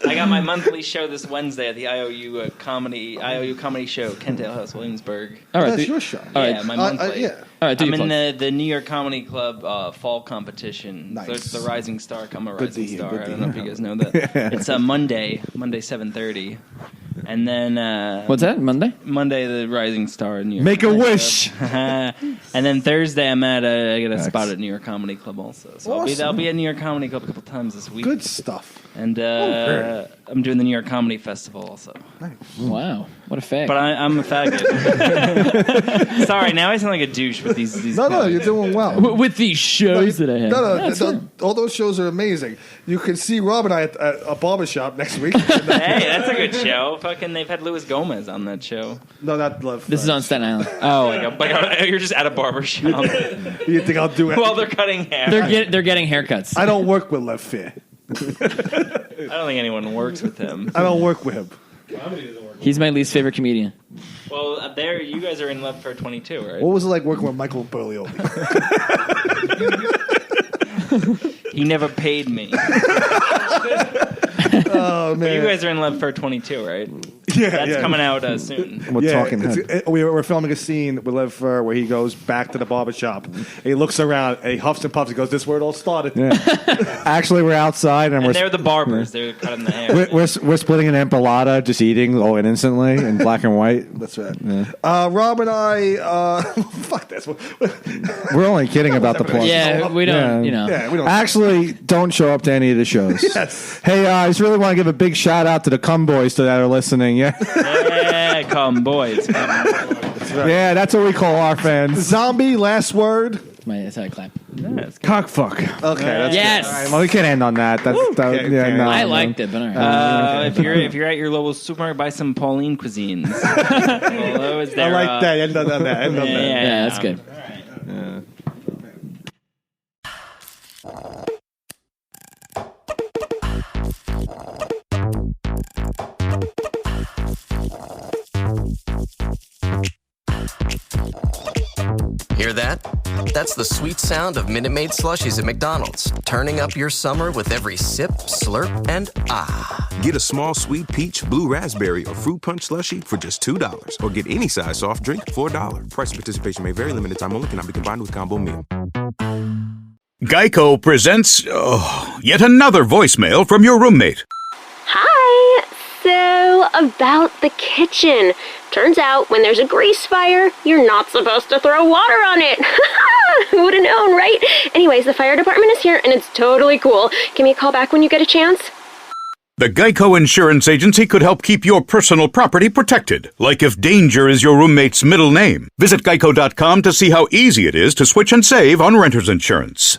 I got my monthly show this Wednesday at the IOU comedy show, Kent Ale House, Williamsburg. All right, That's your show. Yeah, my monthly. yeah. All right, I'm in the New York Comedy Club fall competition. Nice. So it's the Rising Star. I'm a Good to Rising hear, Star. good I to don't know if hear. you guys know that. It's Monday 7:30, and then what's that? Monday? Monday the Rising Star in New York. Make a Comedy wish. Club. And then Thursday I'm at I got a spot at New York Comedy Club also. So I'll be at New York Comedy Club a couple times this week. Good stuff. And I'm doing the New York Comedy Festival also. Wow, what a fag. But I'm a faggot. Sorry, now I sound like a douche with these. No, you're doing well. with these shows that I have. No, all those shows are amazing. You can see Rob and I at a barbershop next week. Hey, that's a good show. Fucking, they've had Luis Gomez on that show. No, not Love. This is on Staten Island. Oh, you're just at a barbershop You think I'll do it? while they're cutting hair. They're getting haircuts. I don't work with Lev Fair. I don't think anyone works with him. I don't work with him. He's my least favorite comedian. Well, there you guys are in Love for 22, right? What was it like working with Michael Berlioli? He never paid me. Oh man, But you guys are in Love for 22, right? yeah, That's coming out soon. We're talking. We're filming a scene with Lev Fur where he goes back to the barbershop. He looks around, and he huffs and puffs. He goes, "This is where it all started." Yeah. Actually, we're outside and And they're the barbers. They're cutting the hair. we're splitting an enchilada, just eating innocently in black and white. That's right. Rob and I, fuck this. We're only kidding about the plug. Yeah, we don't. You know. Yeah, we don't. Actually, don't show up to any of the shows. Yes. Hey, I just really want to give a big shout out to the cum boys that are listening. Yeah, Yeah, come boys. yeah, that's what we call our fans. Zombie, last word. That's how I clap. Cockfuck. Okay. That's Yes. All right, well, we can't end on that. That's Okay, yeah, okay. no, I no. liked it, but all right. If you're at your local supermarket, buy some Pauline cuisines. Well, those I there, like that. End on that. End on that. Yeah, that's good. Hear that? That's the sweet sound of Minute Maid slushies at McDonald's, turning up your summer with every sip, slurp, and ah. Get a small sweet peach, blue raspberry, or fruit punch slushie for just $2. Or get any size soft drink for $1. Price and participation may vary. Limited time only. Cannot be combined with combo meal. Geico presents yet another voicemail from your roommate. Hi! So, about the kitchen. Turns out when there's a grease fire, you're not supposed to throw water on it. Who would have known, right? Anyways, the fire department is here and it's totally cool. Give me a call back when you get a chance. The Geico Insurance Agency could help keep your personal property protected, like if danger is your roommate's middle name. Visit geico.com to see how easy it is to switch and save on renter's insurance.